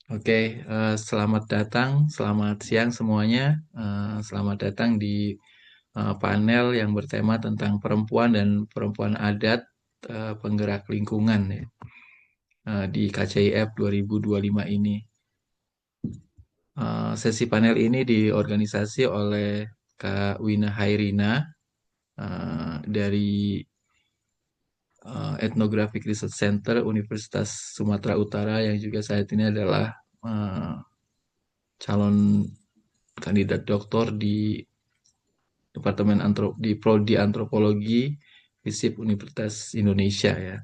Oke, selamat datang, selamat siang semuanya. Selamat datang di panel yang bertema tentang perempuan dan perempuan adat penggerak lingkungan ya, di KCIF 2025 ini. Sesi panel ini diorganisasi oleh Kak Wina Hairina dari Ethnographic Research Center Universitas Sumatera Utara yang juga saat ini adalah eh, calon kandidat doktor di Departemen di Prodi Antropologi FISIP Universitas Indonesia ya.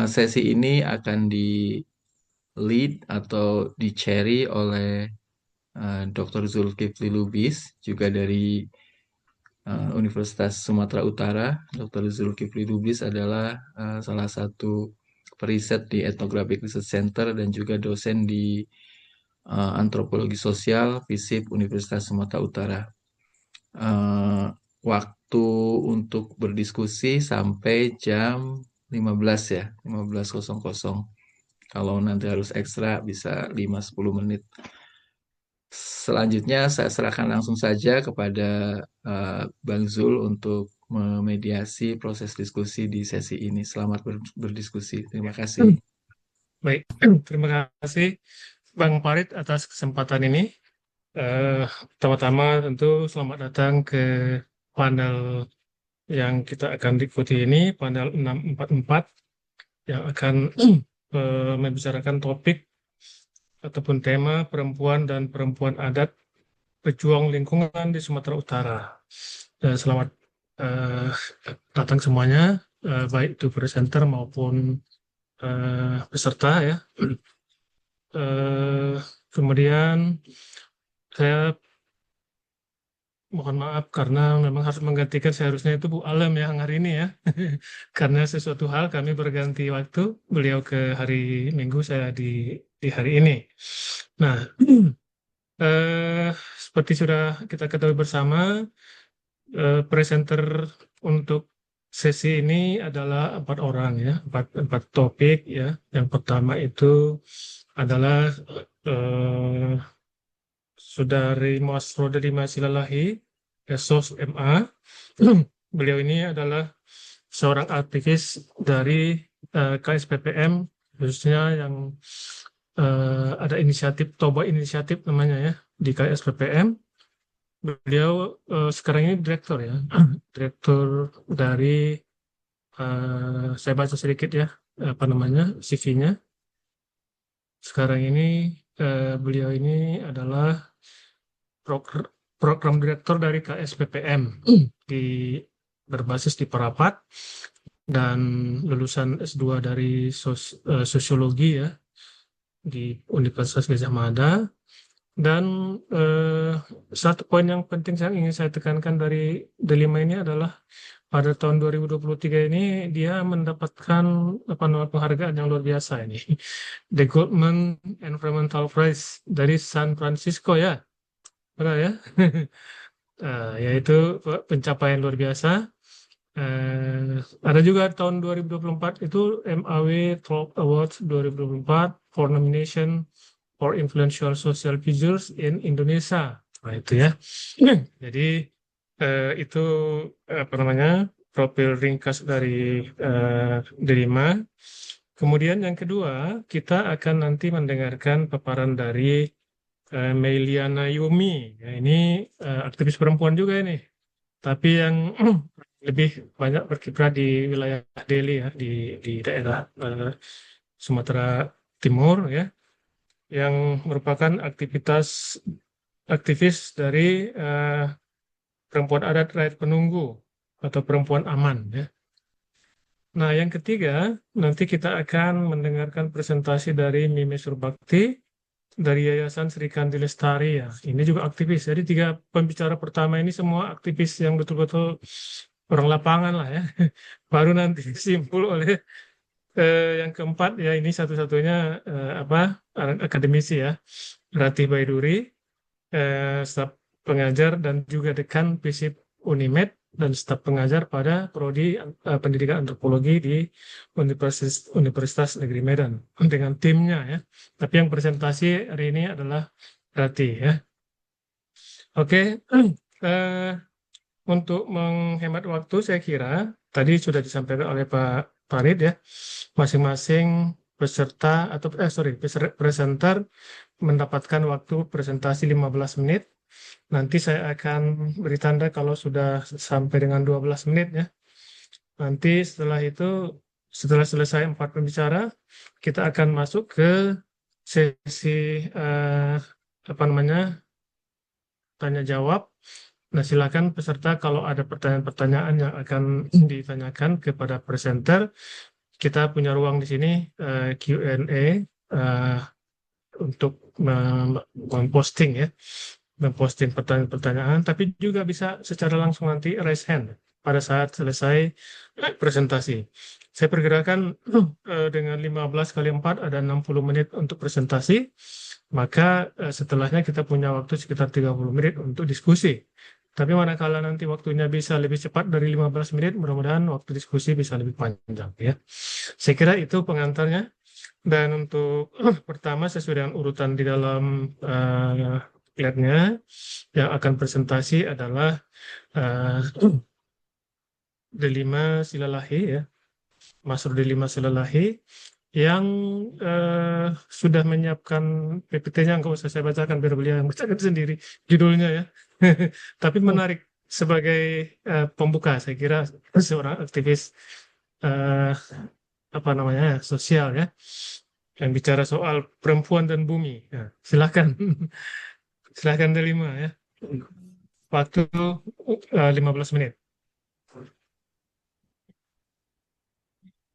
Sesi ini akan di lead atau di cherry oleh Dr. Zulkifli Lubis juga dari Universitas Sumatera Utara. Dr. Zulkifli Lubis adalah salah satu periset di Ethnographic Research Center dan juga dosen di Antropologi Sosial FISIP Universitas Sumatera Utara. eh, Waktu untuk berdiskusi sampai jam 15 ya, 15.00. Kalau nanti harus ekstra bisa 5-10 menit. Selanjutnya saya serahkan langsung saja kepada Bang Zul untuk memediasi proses diskusi di sesi ini. Selamat berdiskusi. Terima kasih. Baik, terima kasih Bang Farid atas kesempatan ini. Eh, Pertama-tama tentu selamat datang ke panel yang kita akan ikuti ini, panel 644 yang akan membicarakan topik ataupun tema perempuan dan perempuan adat pejuang lingkungan di Sumatera Utara. Selamat eh, datang semuanya, baik itu presenter maupun peserta ya. Eh, Kemudian saya mohon maaf karena memang harus menggantikan seharusnya itu Bu Alem yang hari ini ya. Karena sesuatu hal kami berganti waktu, beliau ke hari Minggu, saya di hari ini. Nah, eh, seperti sudah kita ketahui bersama, presenter untuk sesi ini adalah 4 orang ya, empat topik ya. Yang pertama itu adalah eh, Saudari Mas Rodri Masilalahi, SOS MA. Beliau ini adalah seorang aktivis dari KSPPM, khususnya yang ada inisiatif, Toba Inisiatif namanya ya, di KSPPM. Beliau sekarang ini direktur ya, direktur dari, saya baca sedikit ya, apa namanya, CV-nya. Sekarang ini beliau ini adalah Prog- program direktur dari KSPPM di berbasis di Parapat dan lulusan S2 dari sosiologi ya di Universitas Gajah Mada. Dan eh, satu poin yang penting yang ingin saya tekankan dari Delima ini adalah pada tahun 2023 ini dia mendapatkan apa namanya penghargaan yang luar biasa ini, The Goldman Environmental Prize dari San Francisco ya, benar ya? Yaitu pencapaian luar biasa. Ada juga tahun 2024 itu MAW Top Awards 2024 for nomination for influential social figures in Indonesia. Nah itu ya. Jadi itu apa namanya profil ringkas dari Delima. Kemudian yang kedua kita akan nanti mendengarkan paparan dari Meiliana Yumi. Ya, ini aktivis perempuan juga ini, tapi yang lebih banyak berkiprah di wilayah Delhi ya, di daerah Sumatera Timur ya, yang merupakan aktivis dari perempuan adat rakyat penunggu atau perempuan aman ya. Nah, yang ketiga, nanti kita akan mendengarkan presentasi dari Mime Surbakti dari Yayasan Sri Kandi Lestari ya. Ini juga aktivis. Jadi tiga pembicara pertama ini semua aktivis yang betul-betul orang lapangan lah ya. Baru nanti simpul oleh yang keempat ya, ini satu-satunya apa akademisi ya, Ratih Baiduri, staf pengajar dan juga dekan FISIP Unimed dan staf pengajar pada prodi pendidikan antropologi di Universitas Negeri Medan dengan timnya ya. Tapi yang presentasi hari ini adalah Rati ya. Oke, eh, untuk menghemat waktu saya kira tadi sudah disampaikan oleh Pak Farid ya, masing-masing peserta atau presenter mendapatkan waktu presentasi 15 menit. Nanti saya akan beri tanda kalau sudah sampai dengan 12 menit ya. Nanti setelah itu, setelah selesai 4 pembicara, kita akan masuk ke sesi apa namanya tanya jawab. Nah, silakan peserta kalau ada pertanyaan-pertanyaan yang akan ditanyakan kepada presenter, kita punya ruang di sini Q&A eh, untuk memposting ya, memposting pertanyaan-pertanyaan, tapi juga bisa secara langsung nanti raise hand pada saat selesai presentasi. Saya perkirakan dengan 15 kali 4 ada 60 menit untuk presentasi, maka setelahnya kita punya waktu sekitar 30 menit untuk diskusi. Tapi manakala nanti waktunya bisa lebih cepat dari 15 menit, mudah-mudahan waktu diskusi bisa lebih panjang ya. Saya kira itu pengantarnya. Dan untuk pertama sesuai dengan urutan di dalam slide-nya yang akan presentasi adalah uh, Delima Silalahi ya, Mas Delima Silalahi yang sudah menyiapkan PPT-nya, nggak usah saya bacakan biar beliau yang bacakan sendiri judulnya ya. Tapi menarik sebagai pembuka, saya kira seorang aktivis eh, apa namanya sosial ya, yang bicara soal perempuan dan bumi. Nah, silakan, silakan Delima ya. Waktu 15 menit.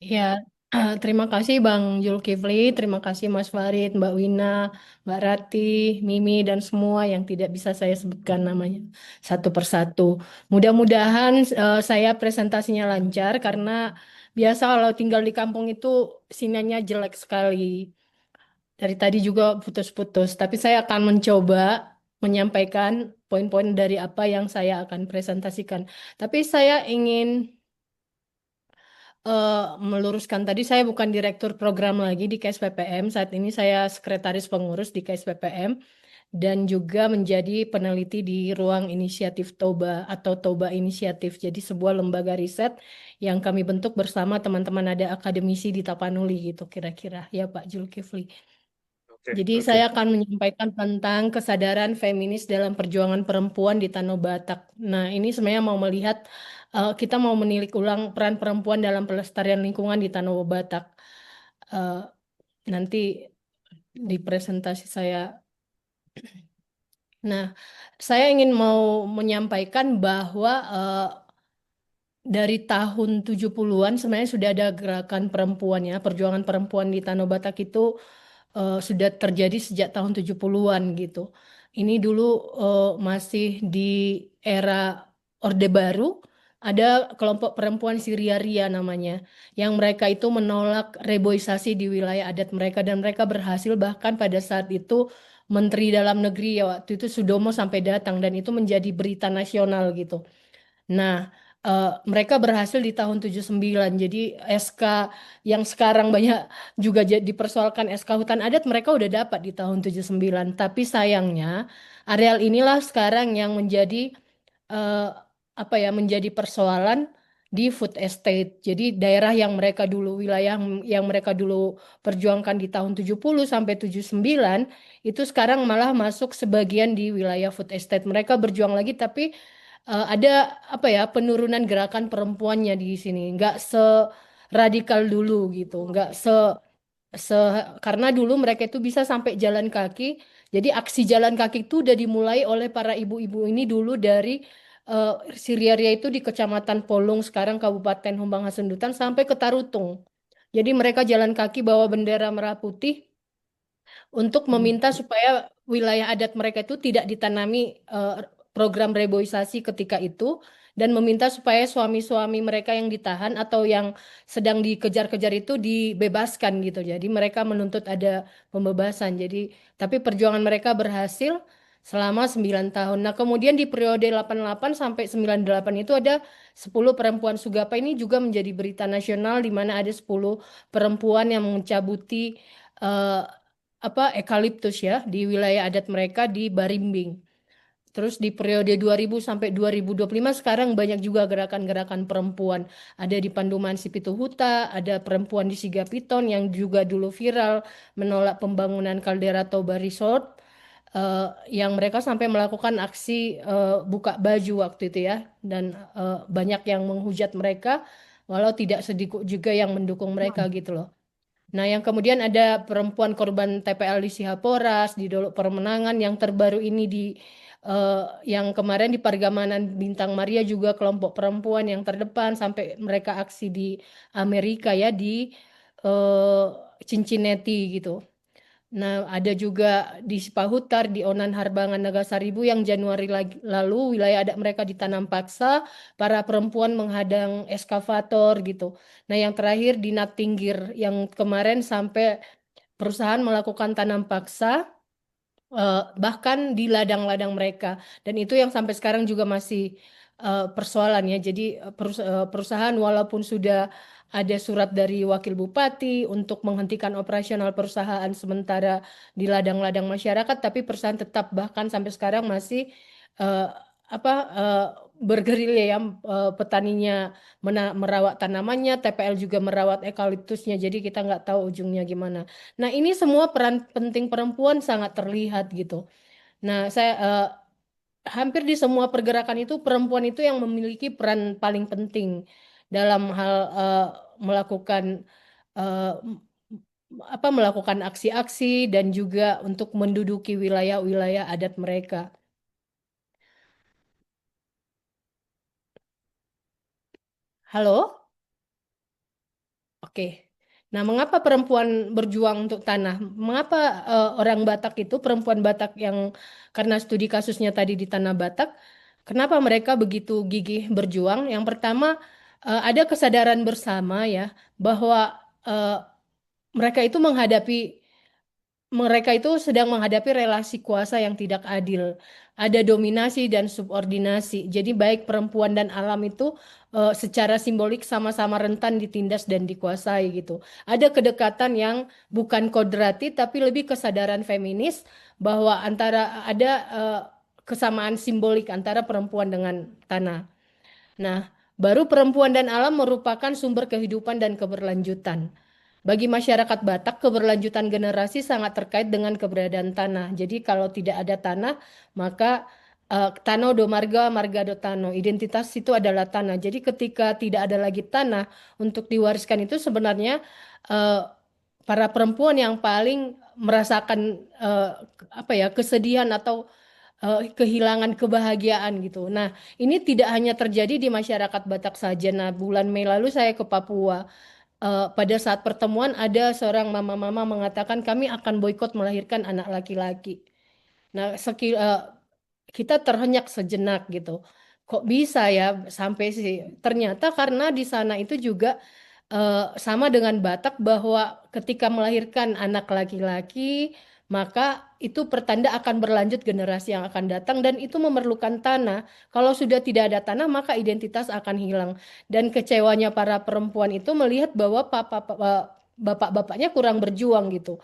Ya, terima kasih Bang Zulkifli, terima kasih Mas Farid, Mbak Wina, Mbak Rati, Mimi, dan semua yang tidak bisa saya sebutkan namanya satu persatu. Mudah-mudahan saya presentasinya lancar karena biasa kalau tinggal di kampung itu sinyalnya jelek sekali. Dari tadi juga putus-putus, tapi saya akan mencoba menyampaikan poin-poin dari apa yang saya akan presentasikan. Tapi saya ingin eh, meluruskan tadi saya bukan direktur program lagi di KSPPM. Saat ini saya sekretaris pengurus di KSPPM dan juga menjadi peneliti di Ruang Inisiatif Toba atau Toba Inisiatif. Jadi sebuah lembaga riset yang kami bentuk bersama teman-teman ada akademisi di Tapanuli gitu kira-kira ya Pak Zulkifli. Oke, Jadi oke. saya akan menyampaikan tentang kesadaran feminis dalam perjuangan perempuan di Tanah Batak. Nah, ini sebenarnya mau melihat kita mau menilik ulang peran perempuan dalam pelestarian lingkungan di Tanah Batak. Eh, Nanti di presentasi saya. Nah, saya ingin mau menyampaikan bahwa dari tahun 70-an sebenarnya sudah ada gerakan perempuan ya, perjuangan perempuan di Tanah Batak itu sudah terjadi sejak tahun 70-an gitu. Ini dulu masih di era Orde Baru, ada kelompok perempuan Syria Ria namanya, yang mereka itu menolak reboisasi di wilayah adat mereka dan mereka berhasil bahkan pada saat itu Menteri Dalam Negeri ya waktu itu Sudomo sampai datang dan itu menjadi berita nasional gitu. Nah, mereka berhasil di tahun 79. Jadi SK yang sekarang banyak juga dipersoalkan SK hutan adat mereka udah dapat di tahun 79. Tapi sayangnya areal inilah sekarang yang menjadi eh, apa ya menjadi persoalan di food estate. Jadi daerah yang mereka dulu wilayah yang mereka dulu perjuangkan di tahun 70 sampai 79 itu sekarang malah masuk sebagian di wilayah food estate. Mereka berjuang lagi tapi ada apa ya penurunan gerakan perempuannya di sini nggak seradikal dulu gitu nggak se karena dulu mereka itu bisa sampai jalan kaki jadi aksi jalan kaki itu udah dimulai oleh para ibu-ibu ini dulu dari uh, Siriaria itu di Kecamatan Polung sekarang Kabupaten Humbang Hasundutan sampai ke Tarutung jadi mereka jalan kaki bawa bendera merah putih untuk meminta supaya wilayah adat mereka itu tidak ditanami program reboisasi ketika itu dan meminta supaya suami-suami mereka yang ditahan atau yang sedang dikejar-kejar itu dibebaskan gitu. Jadi mereka menuntut ada pembebasan. Jadi tapi perjuangan mereka berhasil selama 9 tahun. Nah, kemudian di periode 88 sampai 98 itu ada 10 perempuan Sugapa. Ini juga menjadi berita nasional di mana ada 10 perempuan yang mencabuti eh, ekaliptus ya di wilayah adat mereka di Barimbing. Terus di periode 2000 sampai 2025 sekarang banyak juga gerakan-gerakan perempuan. Ada di Panduman Sipituhuta, ada perempuan di Sigapiton yang juga dulu viral menolak pembangunan Caldera Toba Resort, yang mereka sampai melakukan aksi buka baju waktu itu ya. Dan banyak yang menghujat mereka, walau tidak sedikit juga yang mendukung mereka gitu loh. Nah, yang kemudian ada perempuan korban TPL di Sihaporas, di Dolok Permenangan, yang terbaru ini yang kemarin di Pargamanan Bintang Maria juga kelompok perempuan yang terdepan sampai mereka aksi di Amerika ya di eh, Cincinnati gitu. Nah, ada juga di Sipahutar, di Onan Harbangan Nagasaribu yang Januari lalu wilayah adat mereka ditanam paksa, para perempuan menghadang eskavator gitu. Nah, yang terakhir di Natinggir yang kemarin sampai perusahaan melakukan tanam paksa, bahkan di ladang-ladang mereka. Dan itu yang sampai sekarang juga masih persoalan ya. Jadi perusahaan walaupun sudah ada surat dari wakil bupati untuk menghentikan operasional perusahaan sementara di ladang-ladang masyarakat, tapi perusahaan tetap bahkan sampai sekarang masih eh, apa eh, bergerilya ya, petaninya merawat tanamannya, TPL juga merawat ekaliptusnya. Jadi kita nggak tahu ujungnya gimana. Nah, ini semua peran penting perempuan sangat terlihat gitu. Nah, saya hampir di semua pergerakan itu perempuan itu yang memiliki peran paling penting dalam hal melakukan eh, melakukan aksi-aksi dan juga untuk menduduki wilayah-wilayah adat mereka. Halo? Oke. Nah, mengapa perempuan berjuang untuk tanah? Mengapa orang Batak itu, perempuan Batak yang karena studi kasusnya tadi di Tanah Batak, kenapa mereka begitu gigih berjuang? Yang pertama, ada kesadaran bersama ya bahwa eh, mereka itu mereka itu sedang menghadapi relasi kuasa yang tidak adil. Ada dominasi dan subordinasi. Jadi baik perempuan dan alam itu secara simbolik sama-sama rentan ditindas dan dikuasai gitu. Ada kedekatan yang bukan kodrati tapi lebih kesadaran feminis bahwa ada eh, kesamaan simbolik antara perempuan dengan tanah. Nah, baru perempuan dan alam merupakan sumber kehidupan dan keberlanjutan. Bagi masyarakat Batak, keberlanjutan generasi sangat terkait dengan keberadaan tanah. Jadi kalau tidak ada tanah, maka Tano do marga, marga do tano. Identitas itu adalah tanah. Jadi ketika tidak ada lagi tanah untuk diwariskan itu sebenarnya eh, para perempuan yang paling merasakan kesedihan atau kehilangan kebahagiaan gitu. Nah, ini tidak hanya terjadi di masyarakat Batak saja. Nah, bulan Mei lalu saya ke Papua. Pada saat pertemuan ada seorang mama-mama mengatakan kami akan boikot melahirkan anak laki-laki. Nah, kita terhenyak sejenak gitu. Kok bisa ya sampai sih? Ternyata karena di sana itu juga sama dengan Batak bahwa ketika melahirkan anak laki-laki, maka itu pertanda akan berlanjut generasi yang akan datang dan itu memerlukan tanah. Kalau sudah tidak ada tanah, maka identitas akan hilang. Dan kecewanya para perempuan itu melihat bahwa bapak-bapaknya kurang berjuang gitu,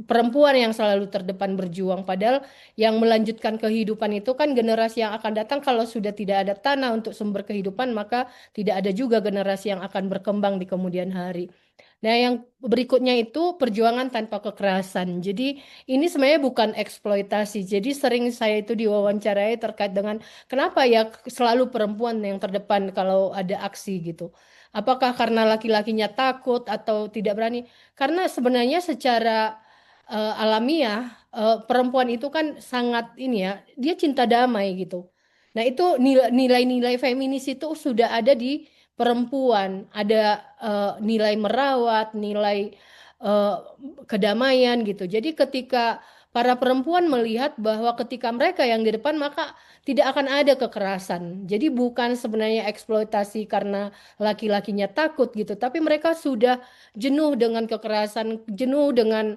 perempuan yang selalu terdepan berjuang. Padahal yang melanjutkan kehidupan itu kan generasi yang akan datang. Kalau sudah tidak ada tanah untuk sumber kehidupan, maka tidak ada juga generasi yang akan berkembang di kemudian hari. Nah, yang berikutnya itu perjuangan tanpa kekerasan. Jadi ini sebenarnya bukan eksploitasi. Jadi sering saya itu diwawancarai terkait dengan kenapa ya selalu perempuan yang terdepan kalau ada aksi gitu. Apakah karena laki-lakinya takut atau tidak berani? Karena sebenarnya secara alamiah, perempuan itu kan sangat ini ya, dia cinta damai gitu. Nah, itu nilai-nilai feminis itu sudah ada di perempuan. Ada nilai merawat, nilai eh, kedamaian gitu. Jadi ketika para perempuan melihat bahwa ketika mereka yang di depan maka tidak akan ada kekerasan. Jadi bukan sebenarnya eksploitasi karena laki-lakinya takut gitu, tapi mereka sudah jenuh dengan kekerasan, jenuh dengan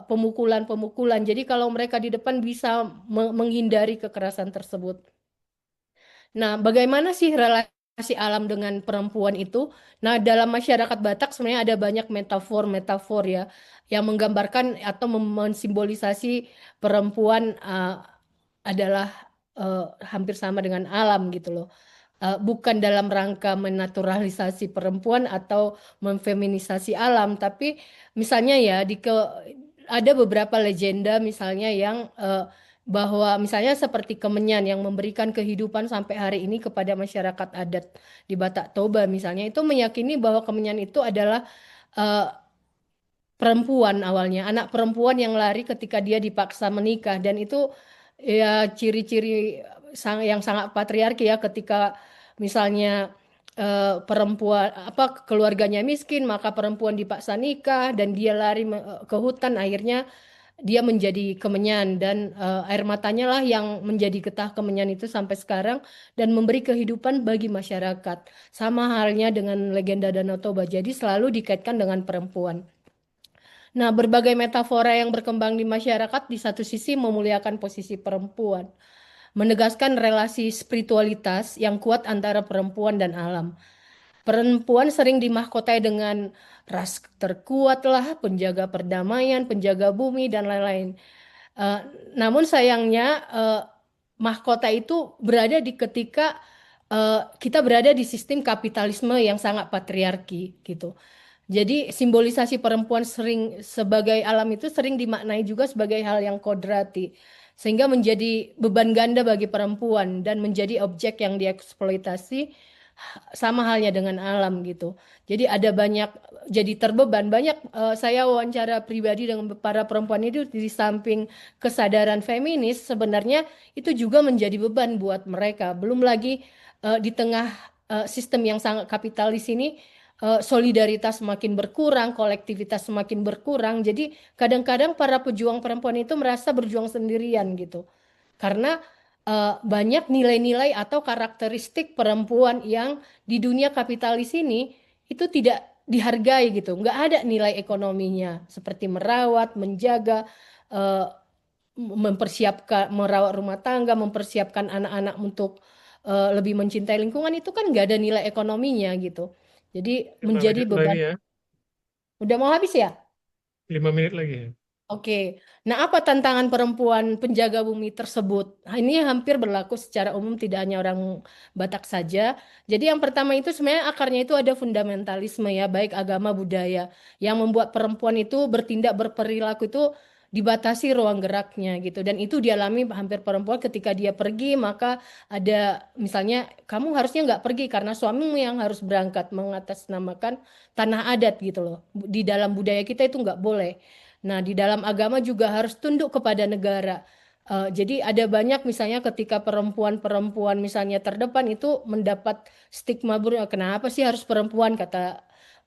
pemukulan-pemukulan. Jadi kalau mereka di depan bisa menghindari kekerasan tersebut. Nah, bagaimana sih relasi alam dengan perempuan itu? Nah, dalam masyarakat Batak sebenarnya ada banyak metafor-metafor ya yang menggambarkan atau mensimbolisasi perempuan adalah hampir sama dengan alam gitu loh. Bukan dalam rangka menaturalisasi perempuan atau memfeminisasi alam, tapi misalnya ya ada beberapa legenda misalnya yang bahwa misalnya seperti Kemenyan yang memberikan kehidupan sampai hari ini kepada masyarakat adat di Batak Toba misalnya itu meyakini bahwa Kemenyan itu adalah eh, perempuan awalnya, anak perempuan yang lari ketika dia dipaksa menikah dan itu ya ciri-ciri yang sangat patriarki ya ketika misalnya perempuan apa keluarganya miskin maka perempuan dipaksa nikah dan dia lari ke hutan akhirnya dia menjadi kemenyan dan air matanya lah yang menjadi getah kemenyan itu sampai sekarang dan memberi kehidupan bagi masyarakat. Sama halnya dengan legenda Danau Toba. Jadi selalu dikaitkan dengan perempuan. Nah, berbagai metafora yang berkembang di masyarakat di satu sisi memuliakan posisi perempuan, menegaskan relasi spiritualitas yang kuat antara perempuan dan alam. Perempuan sering dimahkotai dengan ras terkuat lah, penjaga perdamaian, penjaga bumi, dan lain-lain. Eh, Namun sayangnya mahkota itu berada di ketika kita berada di sistem kapitalisme yang sangat patriarki gitu. Jadi simbolisasi perempuan sering sebagai alam itu sering dimaknai juga sebagai hal yang kodrati. Sehingga menjadi beban ganda bagi perempuan dan menjadi objek yang dieksploitasi sama halnya dengan alam gitu. Jadi ada banyak jadi terbeban banyak saya wawancara pribadi dengan para perempuan itu di samping kesadaran feminis sebenarnya itu juga menjadi beban buat mereka. Belum lagi di tengah sistem yang sangat kapitalis ini solidaritas semakin berkurang, kolektivitas semakin berkurang. Jadi kadang-kadang para pejuang perempuan itu merasa berjuang sendirian gitu. Karena banyak nilai-nilai atau karakteristik perempuan yang di dunia kapitalis ini itu tidak dihargai gitu. Nggak ada nilai ekonominya seperti merawat, menjaga, eh, mempersiapkan, merawat rumah tangga, mempersiapkan anak-anak untuk lebih mencintai lingkungan itu kan nggak ada nilai ekonominya gitu. Jadi 5 menit menjadi lagi beban. ya. Udah mau habis ya? 5 menit lagi ya. Oke, nah apa tantangan perempuan penjaga bumi tersebut? Nah, ini hampir berlaku secara umum tidak hanya orang Batak saja. Jadi yang pertama itu sebenarnya akarnya itu ada fundamentalisme ya, baik agama budaya yang membuat perempuan itu bertindak berperilaku itu dibatasi ruang geraknya gitu. Dan itu dialami hampir perempuan ketika dia pergi maka ada misalnya kamu harusnya nggak pergi karena suamimu yang harus berangkat mengatasnamakan tanah adat gitu loh. Di dalam budaya kita itu nggak boleh. Nah, di dalam agama juga harus tunduk kepada negara. Jadi ada banyak misalnya ketika perempuan-perempuan misalnya terdepan itu mendapat stigma buruk. Kenapa sih harus perempuan kata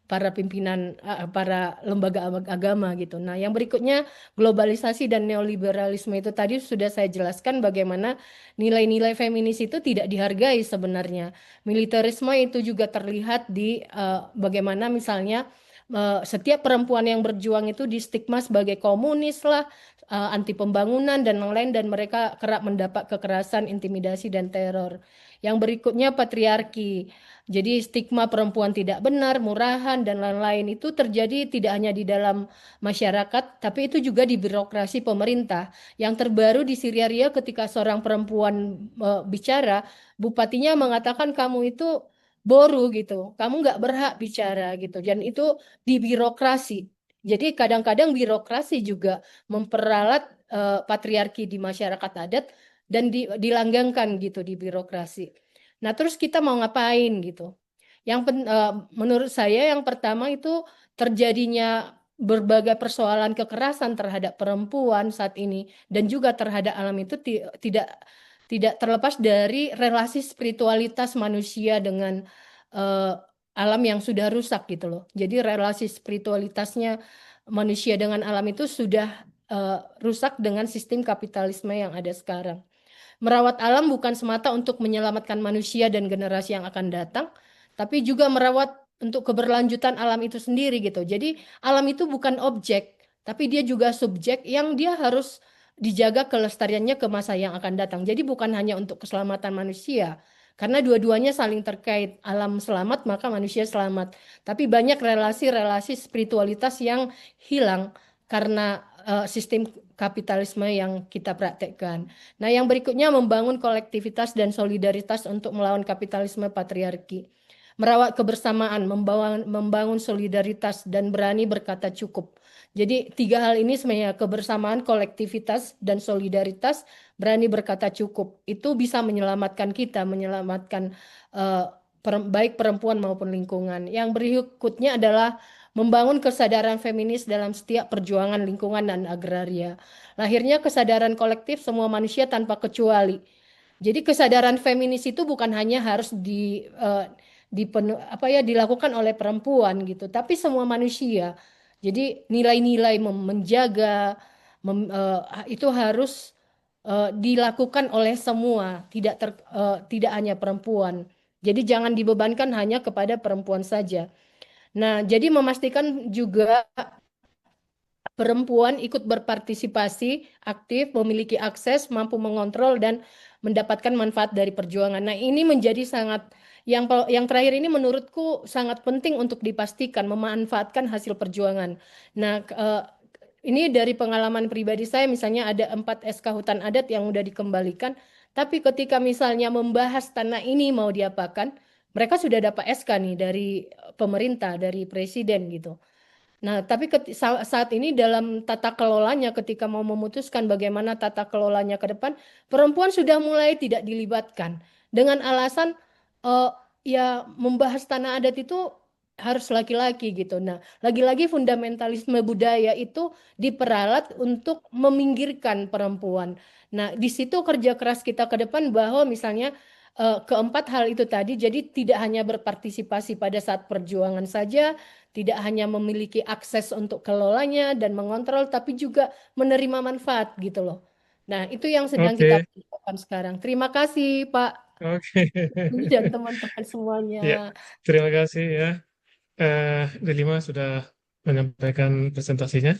para pimpinan para lembaga agama gitu. Nah, yang berikutnya globalisasi dan neoliberalisme itu tadi sudah saya jelaskan bagaimana nilai-nilai feminis itu tidak dihargai sebenarnya. Militerisme itu juga terlihat di bagaimana misalnya setiap perempuan yang berjuang itu distigma sebagai komunis lah, anti pembangunan dan lain-lain dan mereka kerap mendapat kekerasan, intimidasi dan teror. Yang berikutnya patriarki. Jadi stigma perempuan tidak benar, murahan dan lain-lain itu terjadi tidak hanya di dalam masyarakat, tapi itu juga di birokrasi pemerintah. Yang terbaru di Syria Ria ketika seorang perempuan bicara, bupatinya mengatakan kamu itu boru gitu, kamu nggak berhak bicara gitu. Dan itu di birokrasi. Jadi kadang-kadang birokrasi juga memperalat patriarki di masyarakat adat dan dilanggengkan gitu di birokrasi. Nah, terus kita mau ngapain gitu? Menurut saya yang pertama itu terjadinya berbagai persoalan kekerasan terhadap perempuan saat ini dan juga terhadap alam itu tidak tidak terlepas dari relasi spiritualitas manusia dengan eh, alam yang sudah rusak gitu loh. Jadi relasi spiritualitasnya manusia dengan alam itu sudah rusak dengan sistem kapitalisme yang ada sekarang. Merawat alam bukan semata untuk menyelamatkan manusia dan generasi yang akan datang, tapi juga merawat untuk keberlanjutan alam itu sendiri gitu. Jadi alam itu bukan objek, tapi dia juga subjek yang dia harus dijaga kelestariannya ke masa yang akan datang. Jadi bukan hanya untuk keselamatan manusia, karena dua-duanya saling terkait. Alam selamat, maka manusia selamat. Tapi banyak relasi-relasi spiritualitas yang hilang karena sistem kapitalisme yang kita praktekkan. Nah, yang berikutnya membangun kolektivitas dan solidaritas untuk melawan kapitalisme patriarki. Merawat kebersamaan, membangun solidaritas, dan berani berkata cukup. Jadi, tiga hal ini sebenarnya kebersamaan, kolektivitas, dan solidaritas, berani berkata cukup. Itu bisa menyelamatkan kita, menyelamatkan eh, baik perempuan maupun lingkungan. Yang berikutnya adalah membangun kesadaran feminis dalam setiap perjuangan lingkungan dan agraria. Lahirnya kesadaran kolektif semua manusia tanpa kecuali. Jadi kesadaran feminis itu bukan hanya harus dilakukan oleh perempuan gitu, tapi semua manusia. Jadi nilai-nilai menjaga itu harus dilakukan oleh semua, tidak hanya perempuan. Jadi jangan dibebankan hanya kepada perempuan saja. Nah, jadi memastikan juga perempuan ikut berpartisipasi aktif, memiliki akses, mampu mengontrol dan mendapatkan manfaat dari perjuangan. Nah, ini menjadi sangat yang terakhir ini menurutku sangat penting untuk dipastikan memanfaatkan hasil perjuangan. Nah, ini dari pengalaman pribadi saya, misalnya ada 4 SK hutan adat yang sudah dikembalikan, tapi ketika misalnya membahas tanah ini mau diapakan, mereka sudah dapat SK nih dari pemerintah, dari presiden gitu. Nah, tapi saat ini dalam tata kelolanya, ketika mau memutuskan bagaimana tata kelolanya ke depan, perempuan sudah mulai tidak dilibatkan dengan alasan eh, ya membahas tanah adat itu harus laki-laki gitu. Nah, lagi-lagi fundamentalisme budaya itu diperalat untuk meminggirkan perempuan. Nah, di situ kerja keras kita ke depan bahwa misalnya keempat hal itu tadi, jadi tidak hanya berpartisipasi pada saat perjuangan saja, tidak hanya memiliki akses untuk kelolanya dan mengontrol, tapi juga menerima manfaat gitu loh. Nah, itu yang sedang kita Oke, lakukan sekarang. Terima kasih, Pak oke. dan teman-teman semuanya. Ya, terima kasih ya. Delima sudah menyampaikan presentasinya.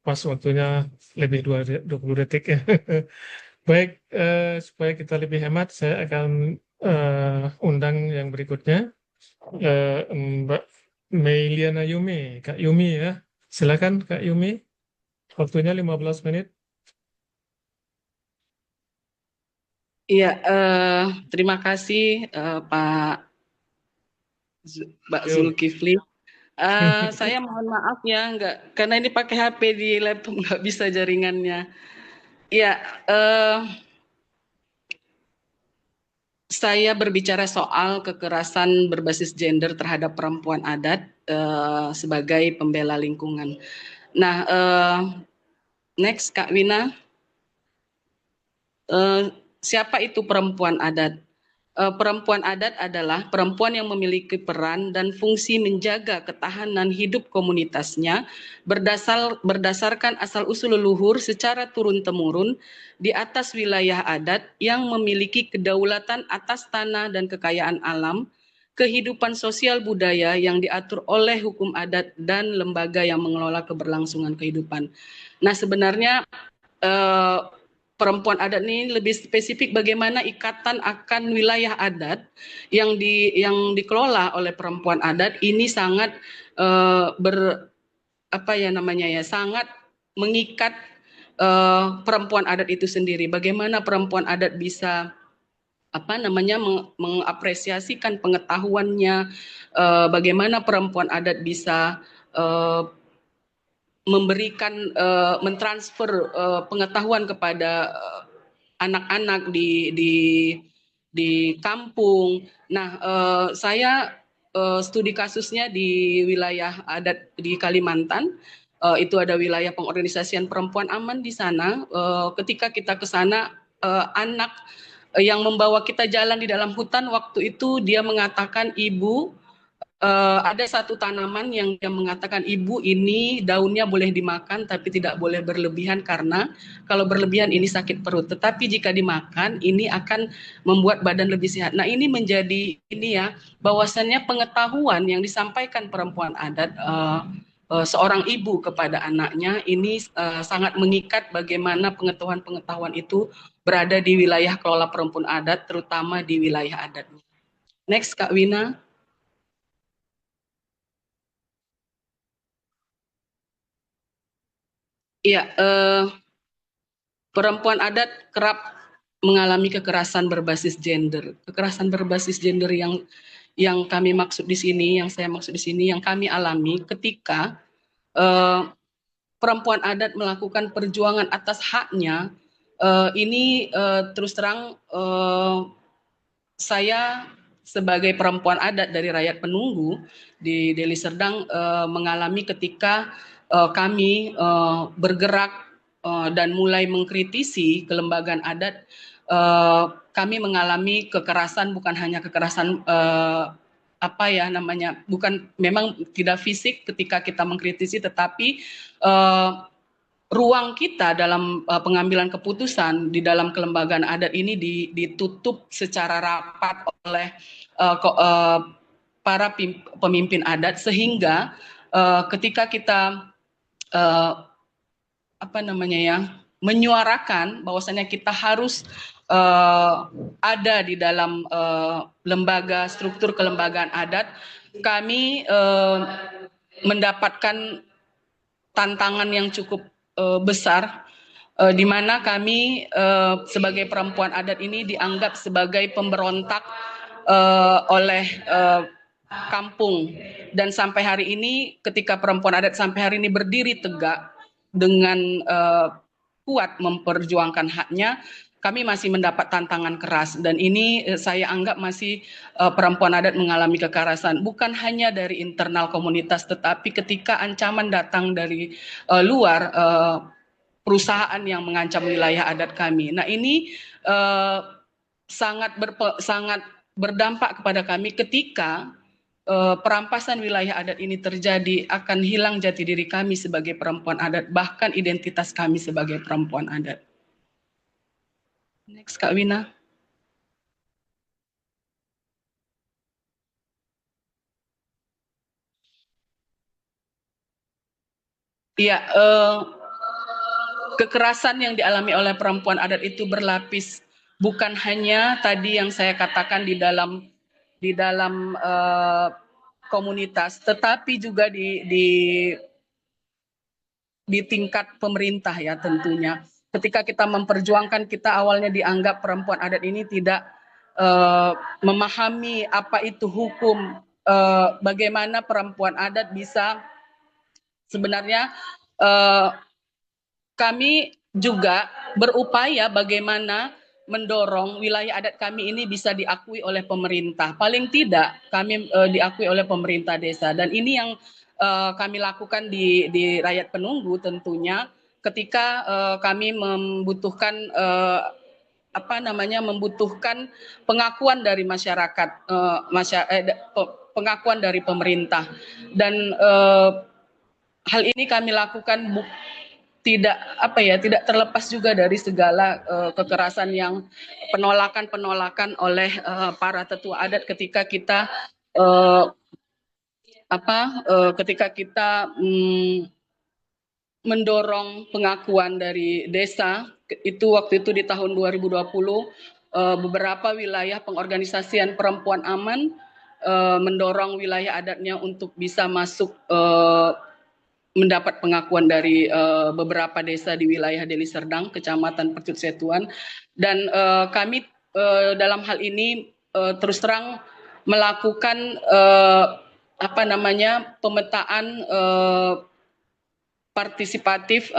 Pas waktunya lebih 20 detik ya. Baik, supaya kita lebih hemat, saya akan undang yang berikutnya, Mbak Meiliana Yumi, Kak Yumi ya. Silakan Kak Yumi, waktunya 15 menit. Iya, terima kasih Pak Mbak Yuk. Zulkifli. Saya mohon maaf ya, karena ini pakai HP di laptop nggak bisa jaringannya. Iya, saya berbicara soal kekerasan berbasis gender terhadap perempuan adat sebagai pembela lingkungan. Nah, next Kak Wina, siapa itu perempuan adat? Perempuan adat adalah perempuan yang memiliki peran dan fungsi menjaga ketahanan hidup komunitasnya berdasarkan asal-usul leluhur secara turun-temurun di atas wilayah adat yang memiliki kedaulatan atas tanah dan kekayaan alam, kehidupan sosial budaya yang diatur oleh hukum adat dan lembaga yang mengelola keberlangsungan kehidupan. Nah, sebenarnya perempuan adat ini lebih spesifik bagaimana ikatan akan wilayah adat yang dikelola oleh perempuan adat ini sangat sangat mengikat perempuan adat itu sendiri. Bagaimana perempuan adat bisa mengapresiasikan pengetahuannya, bagaimana perempuan adat bisa memberikan mentransfer pengetahuan kepada anak-anak di kampung. Nah, saya studi kasusnya di wilayah adat di Kalimantan. Itu ada wilayah pengorganisasian perempuan aman di sana. Ketika kita ke sana, anak yang membawa kita jalan di dalam hutan waktu itu dia mengatakan, "Ibu, ada satu tanaman yang dia mengatakan, ibu ini daunnya boleh dimakan tapi tidak boleh berlebihan karena kalau berlebihan ini sakit perut. Tetapi jika dimakan ini akan membuat badan lebih sehat. Nah ini menjadi ini ya, bahwasannya pengetahuan yang disampaikan perempuan adat seorang ibu kepada anaknya ini sangat mengikat bagaimana pengetahuan-pengetahuan itu berada di wilayah kelola perempuan adat, terutama di wilayah adat. Next Kak Wina. Iya, perempuan adat kerap mengalami kekerasan berbasis gender. Kekerasan berbasis gender yang kami maksud di sini, yang saya maksud di sini, yang kami alami ketika perempuan adat melakukan perjuangan atas haknya. Ini terus terang saya sebagai perempuan adat dari rakyat penunggu di Deli Serdang mengalami ketika kami bergerak dan mulai mengkritisi kelembagaan adat, kami mengalami kekerasan, bukan hanya kekerasan apa ya namanya, bukan, memang tidak fisik ketika kita mengkritisi, tetapi ruang kita dalam pengambilan keputusan di dalam kelembagaan adat ini ditutup secara rapat oleh para pemimpin adat, sehingga ketika kita apa namanya ya, menyuarakan bahwasanya kita harus ada di dalam lembaga struktur kelembagaan adat, kami mendapatkan tantangan yang cukup besar, di mana kami sebagai perempuan adat ini dianggap sebagai pemberontak oleh kampung. Dan sampai hari ini, ketika perempuan adat sampai hari ini berdiri tegak dengan kuat memperjuangkan haknya, kami masih mendapat tantangan keras, dan ini saya anggap masih perempuan adat mengalami kekerasan bukan hanya dari internal komunitas, tetapi ketika ancaman datang dari luar, perusahaan yang mengancam wilayah adat kami. Nah ini sangat berdampak kepada kami ketika perampasan wilayah adat ini terjadi, akan hilang jati diri kami sebagai perempuan adat, bahkan identitas kami sebagai perempuan adat. Next Kak Wina. Iya, kekerasan yang dialami oleh perempuan adat itu berlapis, bukan hanya tadi yang saya katakan di dalam komunitas, tetapi juga di tingkat pemerintah ya tentunya. Ketika kita memperjuangkan, kita awalnya dianggap perempuan adat ini tidak memahami apa itu hukum, bagaimana perempuan adat bisa sebenarnya. Kami juga berupaya bagaimana mendorong wilayah adat kami ini bisa diakui oleh pemerintah. Paling tidak kami diakui oleh pemerintah desa, dan ini yang kami lakukan di rakyat penunggu tentunya, ketika kami membutuhkan membutuhkan pengakuan dari masyarakat, pengakuan dari pemerintah, dan hal ini kami lakukan tidak terlepas juga dari segala kekerasan yang penolakan oleh para tetua adat ketika kita mendorong pengakuan dari desa. Itu waktu itu di tahun 2020 beberapa wilayah pengorganisasian perempuan aman mendorong wilayah adatnya untuk bisa masuk mendapat pengakuan dari beberapa desa di wilayah Deli Serdang, Kecamatan Percut Setuan, dan kami dalam hal ini terus terang melakukan pemetaan partisipatif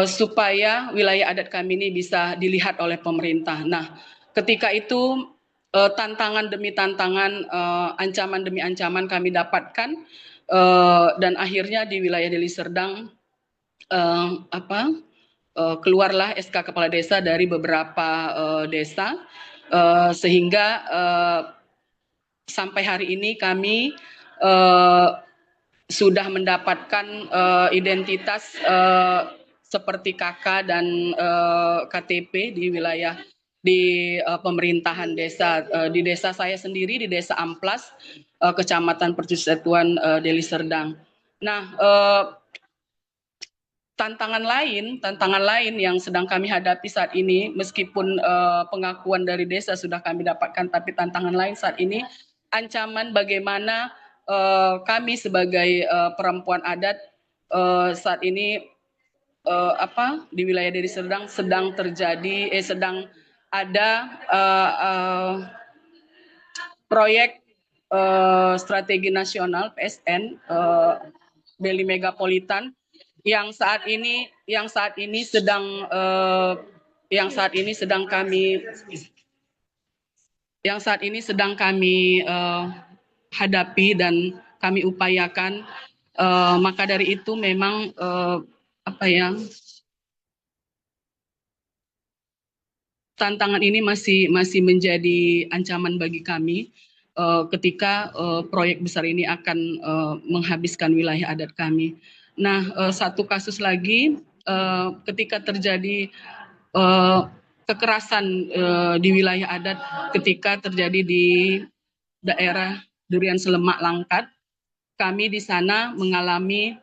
supaya wilayah adat kami ini bisa dilihat oleh pemerintah. Nah, ketika itu tantangan demi tantangan, ancaman demi ancaman kami dapatkan. Dan akhirnya di wilayah Deli Serdang keluarlah SK Kepala Desa dari beberapa desa, sehingga sampai hari ini kami sudah mendapatkan identitas seperti KK dan KTP di wilayah di pemerintahan desa. Di desa saya sendiri, di Desa Amplas, Kecamatan Percusetuan Deli Serdang. Nah, tantangan lain yang sedang kami hadapi saat ini, meskipun pengakuan dari desa sudah kami dapatkan, tapi tantangan lain saat ini, ancaman bagaimana kami sebagai perempuan adat saat ini di wilayah Deli Serdang sedang ada proyek strategi nasional PSN Deli Megapolitan yang saat ini sedang kami hadapi dan kami upayakan. Maka dari itu memang tantangan ini masih menjadi ancaman bagi kami ketika proyek besar ini akan menghabiskan wilayah adat kami. Nah, satu kasus lagi ketika terjadi kekerasan di wilayah adat ketika terjadi di daerah Durian Selemak Langkat, kami di sana mengalami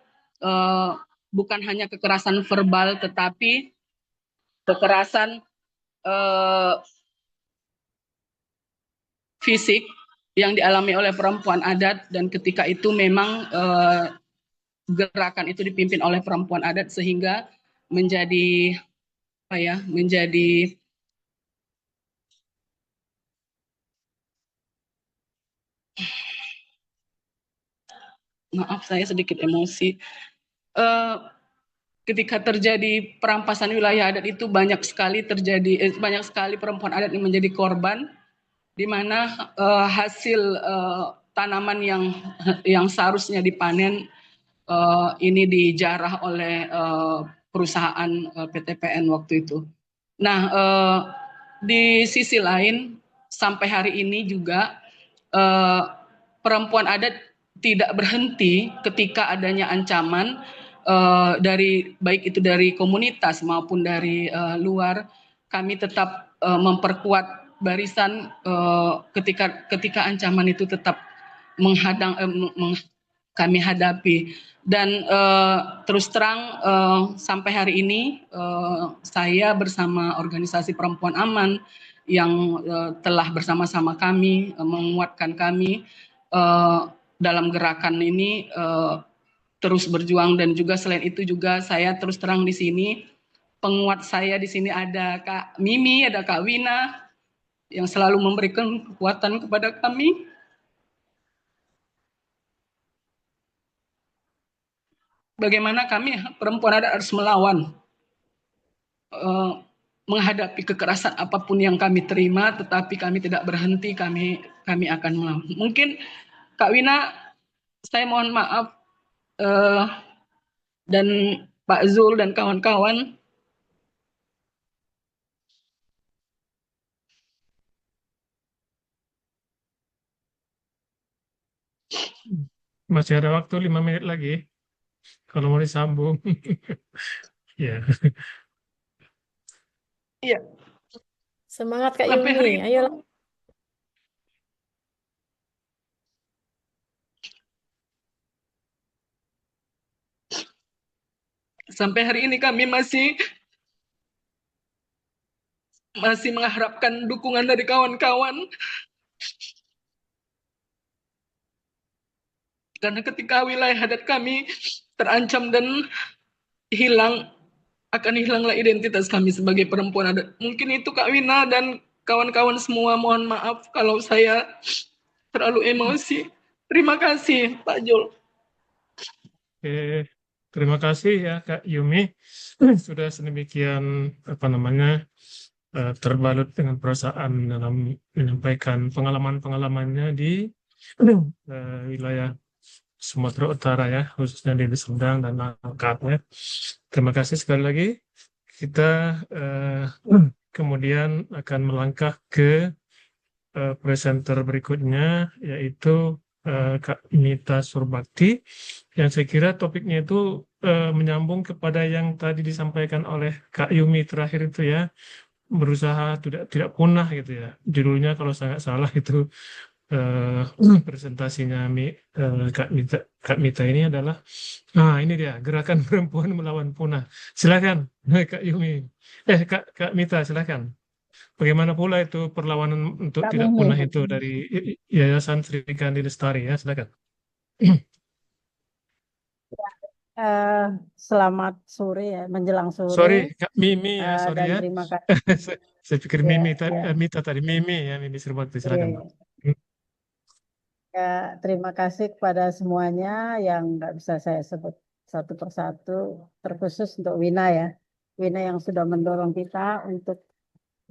bukan hanya kekerasan verbal tetapi kekerasan fisik yang dialami oleh perempuan adat, dan ketika itu memang gerakan itu dipimpin oleh perempuan adat sehingga menjadi maaf saya sedikit emosi. Ketika terjadi perampasan wilayah adat itu banyak sekali perempuan adat yang menjadi korban, di mana hasil tanaman yang seharusnya dipanen ini dijarah oleh perusahaan PTPN waktu itu. Nah, di sisi lain sampai hari ini juga perempuan adat tidak berhenti ketika adanya ancaman baik itu dari komunitas maupun dari luar. Kami tetap memperkuat barisan ketika ancaman itu tetap kami hadapi. Dan terus terang sampai hari ini saya bersama organisasi Perempuan Aman yang telah bersama-sama kami menguatkan kami dalam gerakan ini terus berjuang. Dan juga selain itu juga saya terus terang di sini, penguat saya di sini ada Kak Mimi, ada Kak Wina yang selalu memberikan kekuatan kepada kami. Bagaimana kami perempuan adat harus melawan menghadapi kekerasan apapun yang kami terima, tetapi kami tidak berhenti, kami akan melawan. Mungkin Kak Wina, saya mohon maaf dan Pak Zul dan kawan-kawan. Masih ada waktu 5 menit lagi kalau mau disambung. Ya. Iya. Semangat Kak Sampai hari Yumi, ayo. Sampai hari ini kami masih mengharapkan dukungan dari kawan-kawan. Karena ketika wilayah adat kami terancam dan akan hilanglah identitas kami sebagai perempuan adat. Mungkin itu Kak Wina dan kawan-kawan semua, mohon maaf kalau saya terlalu emosi. Terima kasih Pak Jul. Oke, terima kasih ya Kak Yumi sudah sedemikian terbalut dengan perasaan dalam menyampaikan pengalaman-pengalamannya di wilayah Sumatera Utara ya, khususnya di Deli Serdang dan Langkat ya. Terima kasih sekali lagi. Kita kemudian akan melangkah ke presenter berikutnya, yaitu Kak Mita Surbakti, yang saya kira topiknya itu menyambung kepada yang tadi disampaikan oleh Kak Yumi terakhir itu ya, berusaha tidak punah gitu ya. Judulnya kalau saya nggak salah itu presentasinya Kak Mita ini adalah, ini dia, Gerakan Perempuan Melawan Punah. Silakan, Kak Yumi. Kak Mita, silakan. Bagaimana pula itu perlawanan untuk Kak tidak Mimi. punah itu dari Yayasan Sri Kandi Lestari ya, silakan. Selamat sore ya, menjelang sore. Sorry, Kak Mimi ya, sorry Dan ya. terima kasih. Saya pikir Ya, Mimi, ya. Mita tadi, Mimi ya, Mimi Surbakti, silakan. Ya, ya, terima kasih kepada semuanya yang nggak bisa saya sebut satu persatu, terkhusus untuk Wina ya. Wina yang sudah mendorong kita untuk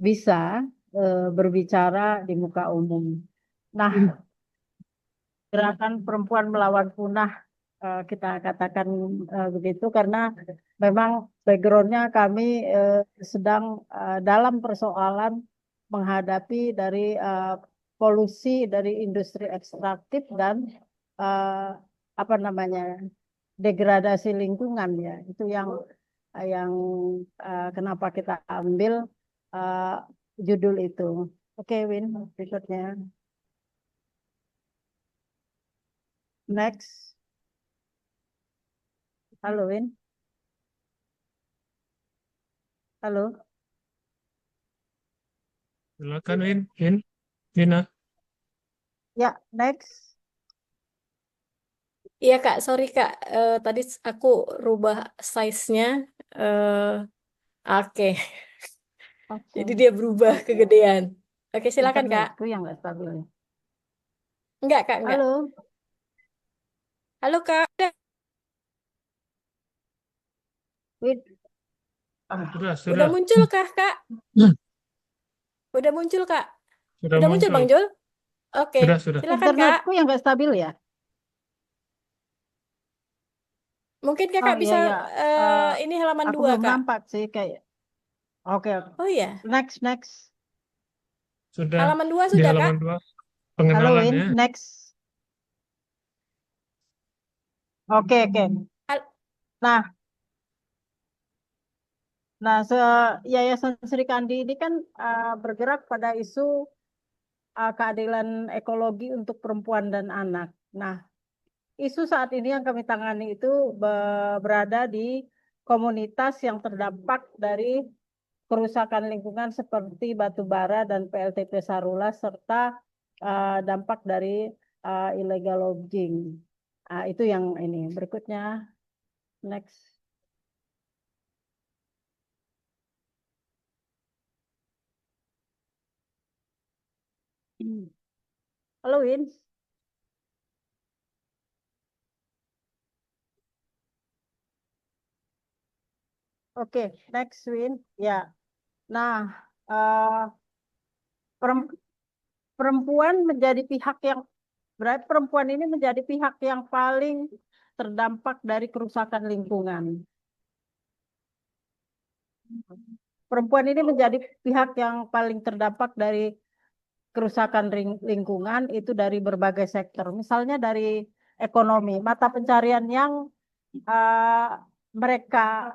bisa berbicara di muka umum. Nah, Gerakan Perempuan Melawan Punah, kita katakan begitu karena memang backgroundnya kami sedang dalam persoalan menghadapi dari polusi dari industri ekstraktif dan apa namanya degradasi lingkungan ya, itu yang kenapa kita ambil judul itu. Oke, Win, berikutnya. Next. Halo, Win. Halo. Silakan, Wina. Ya, next. Iya Kak, sorry Kak, tadi aku rubah size-nya. Oke, Oke. jadi dia berubah Oke. kegedean. Oke, silakan Kak. Internetku yang nggak stabil. Enggak Kak, enggak. Halo. Halo Kak. Udah Win. Sudah. muncul kah Kak? Hmm. Udah muncul Kak? Sudah Udah muncul Bang Jul? Oke, Sudah. silakan Kak. Internetku yang nggak stabil ya. Mungkin Oh Kakak iya bisa ya. ini halaman Aku 2 belum Kak. nampak sih kayak. Oke. Oh iya, Next. Sudah. halaman 2 Di sudah Kak. halaman 2 Halo, pengenalan Win. ya. Next. Oke. Nah, Yayasan Sri Kandi ini kan bergerak pada isu keadilan ekologi untuk perempuan dan anak. Nah, isu saat ini yang kami tangani itu berada di komunitas yang terdampak dari kerusakan lingkungan seperti batu bara dan PLTP Sarula serta dampak dari illegal logging. Itu yang ini. Berikutnya, next. Halo, Win. Oke, next, Win. Ya. Nah, perempuan menjadi pihak yang berarti perempuan ini menjadi pihak yang paling terdampak dari kerusakan lingkungan. Perempuan ini menjadi pihak yang paling terdampak dari kerusakan lingkungan itu dari berbagai sektor. Misalnya dari ekonomi, mata pencarian yang mereka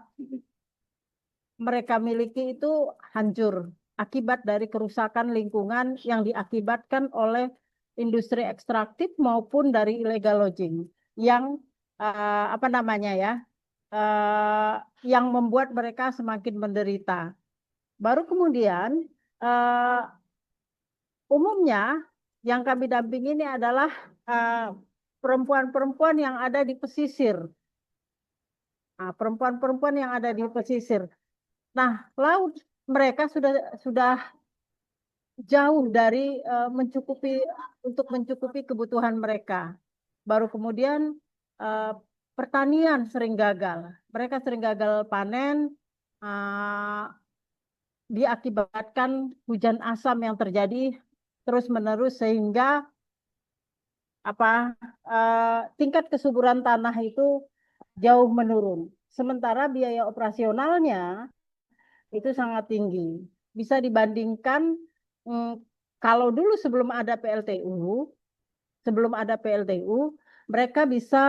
miliki itu hancur akibat dari kerusakan lingkungan yang diakibatkan oleh industri ekstraktif maupun dari illegal logging yang yang membuat mereka semakin menderita. Baru kemudian umumnya yang kami dampingi ini adalah perempuan-perempuan yang ada di pesisir. Perempuan-perempuan yang ada di pesisir. Nah, laut mereka sudah jauh dari mencukupi kebutuhan mereka. Baru kemudian pertanian sering gagal. Mereka sering gagal panen diakibatkan hujan asam yang terjadi terus-menerus sehingga tingkat kesuburan tanah itu jauh menurun. Sementara biaya operasionalnya itu sangat tinggi. Bisa dibandingkan Kalau dulu sebelum ada PLTU, mereka bisa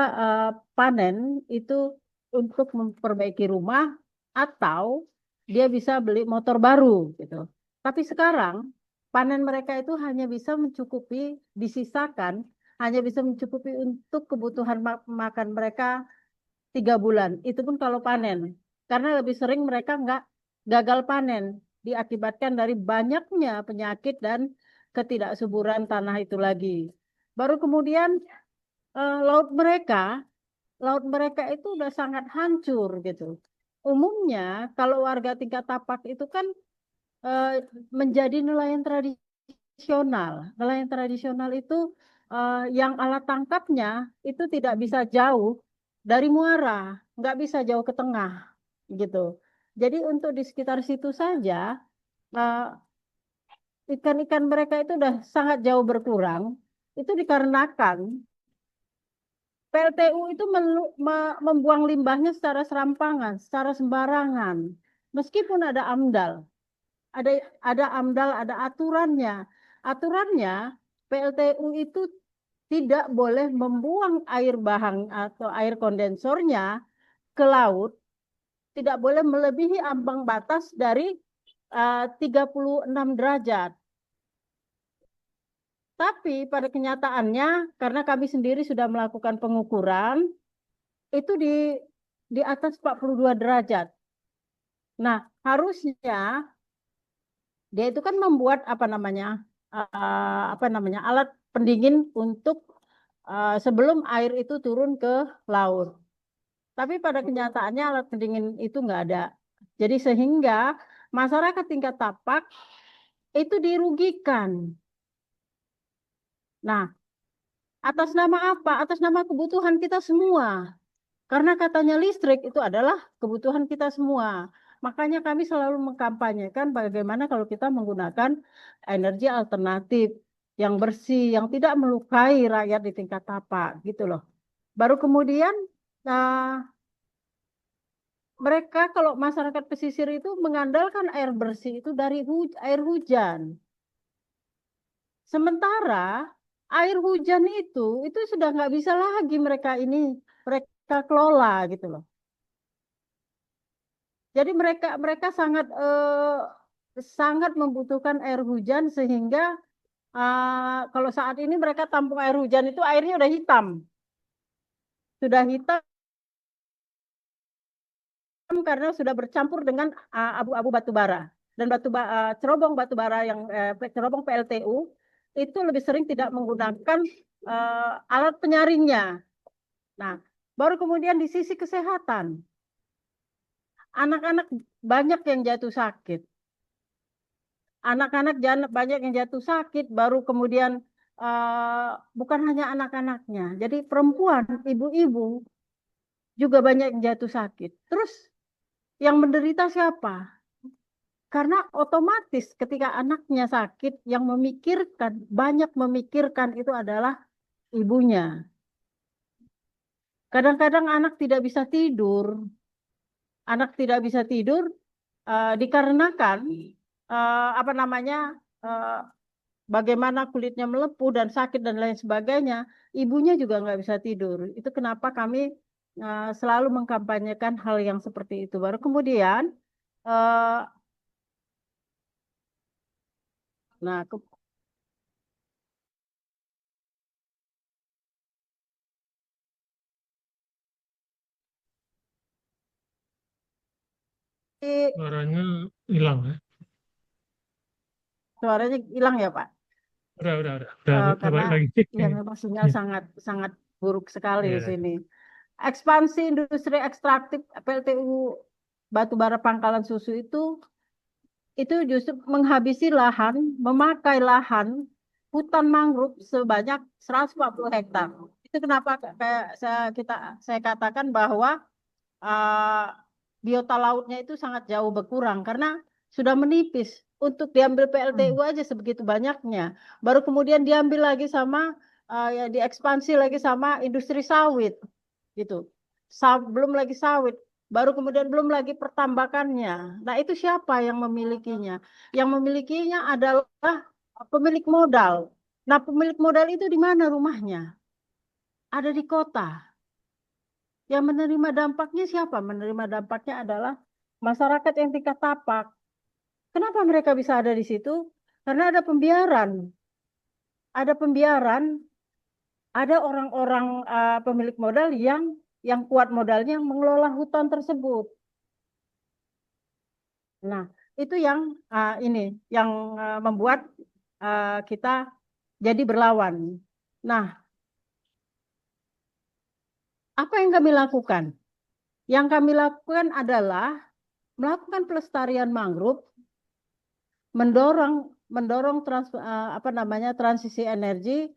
panen itu untuk memperbaiki rumah atau dia bisa beli motor baru gitu. Tapi sekarang panen mereka itu hanya bisa mencukupi, disisakan, hanya bisa mencukupi untuk kebutuhan makan mereka 3 bulan. Itu pun kalau panen. Karena lebih sering mereka nggak gagal panen. Diakibatkan dari banyaknya penyakit dan ketidaksuburan tanah itu lagi. Baru kemudian laut mereka itu udah sangat hancur gitu. Umumnya kalau warga tingkat tapak itu kan menjadi nelayan tradisional. Nelayan tradisional itu yang alat tangkapnya itu tidak bisa jauh dari muara, nggak bisa jauh ke tengah gitu. Jadi untuk di sekitar situ saja eh, ikan-ikan mereka itu udah sangat jauh berkurang. Itu dikarenakan PLTU itu membuang limbahnya secara serampangan, secara sembarangan. Meskipun ada AMDAL, ada AMDAL, ada aturannya. Aturannya PLTU itu tidak boleh membuang air bahang atau air kondensornya ke laut, tidak boleh melebihi ambang batas dari 36 derajat. Tapi pada kenyataannya, karena kami sendiri sudah melakukan pengukuran, itu di atas 42 derajat. Nah, harusnya dia itu kan membuat alat pendingin untuk sebelum air itu turun ke laut. Tapi pada kenyataannya alat pendingin itu nggak ada. Jadi sehingga masyarakat tingkat tapak itu dirugikan. Nah, atas nama apa? Atas nama kebutuhan kita semua. Karena katanya listrik itu adalah kebutuhan kita semua. Makanya kami selalu mengkampanyekan bagaimana kalau kita menggunakan energi alternatif yang bersih, yang tidak melukai rakyat di tingkat tapak, gitu loh. Baru kemudian mereka kalau masyarakat pesisir itu mengandalkan air bersih itu dari air hujan. Sementara air hujan itu sudah nggak bisa lagi mereka kelola gitu loh. Jadi mereka sangat membutuhkan air hujan sehingga kalau saat ini mereka tampung air hujan itu airnya udah hitam, karena sudah bercampur dengan abu-abu batu bara dan cerobong batu bara yang cerobong PLTU itu lebih sering tidak menggunakan alat penyaringnya. Nah, baru kemudian di sisi kesehatan, anak-anak banyak yang jatuh sakit. Anak-anak banyak yang jatuh sakit, baru kemudian bukan hanya anak-anaknya. Jadi perempuan, ibu-ibu juga banyak yang jatuh sakit. Terus yang menderita siapa? Karena otomatis ketika anaknya sakit, yang banyak memikirkan itu adalah ibunya. Kadang-kadang anak tidak bisa tidur. Anak tidak bisa tidur dikarenakan bagaimana kulitnya melepuh dan sakit dan lain sebagainya, ibunya juga nggak bisa tidur. Itu kenapa kami selalu mengkampanyekan hal yang seperti itu. Baru kemudian, nah, Suaranya hilang ya. suaranya hilang ya Pak. Udah Karena balik lagi. ya memang sinyal sangat buruk sekali di Iya. sini. Ekspansi industri ekstraktif PLTU batubara Pangkalan Susu itu justru menghabisi lahan, memakai lahan hutan mangrove sebanyak 140 hektar. Itu kenapa kayak saya katakan bahwa biota lautnya itu sangat jauh berkurang karena sudah menipis. Untuk diambil PLTU aja sebegitu banyaknya. Baru kemudian diambil lagi sama ya diekspansi lagi sama industri sawit gitu. Belum lagi sawit, baru kemudian belum lagi pertambakannya. Nah, itu siapa yang memilikinya? Yang memilikinya adalah pemilik modal. Nah, pemilik modal itu di mana rumahnya? Ada di kota. Yang menerima dampaknya siapa? Menerima dampaknya adalah masyarakat yang tingkat tapak. Kenapa mereka bisa ada di situ? Karena ada pembiaran. Ada pembiaran, ada orang-orang pemilik modal yang kuat modalnya yang mengelola hutan tersebut. Nah, itu yang membuat kita jadi berlawan. Nah, apa yang kami lakukan? Yang kami lakukan adalah melakukan pelestarian mangrove, mendorong transisi energi,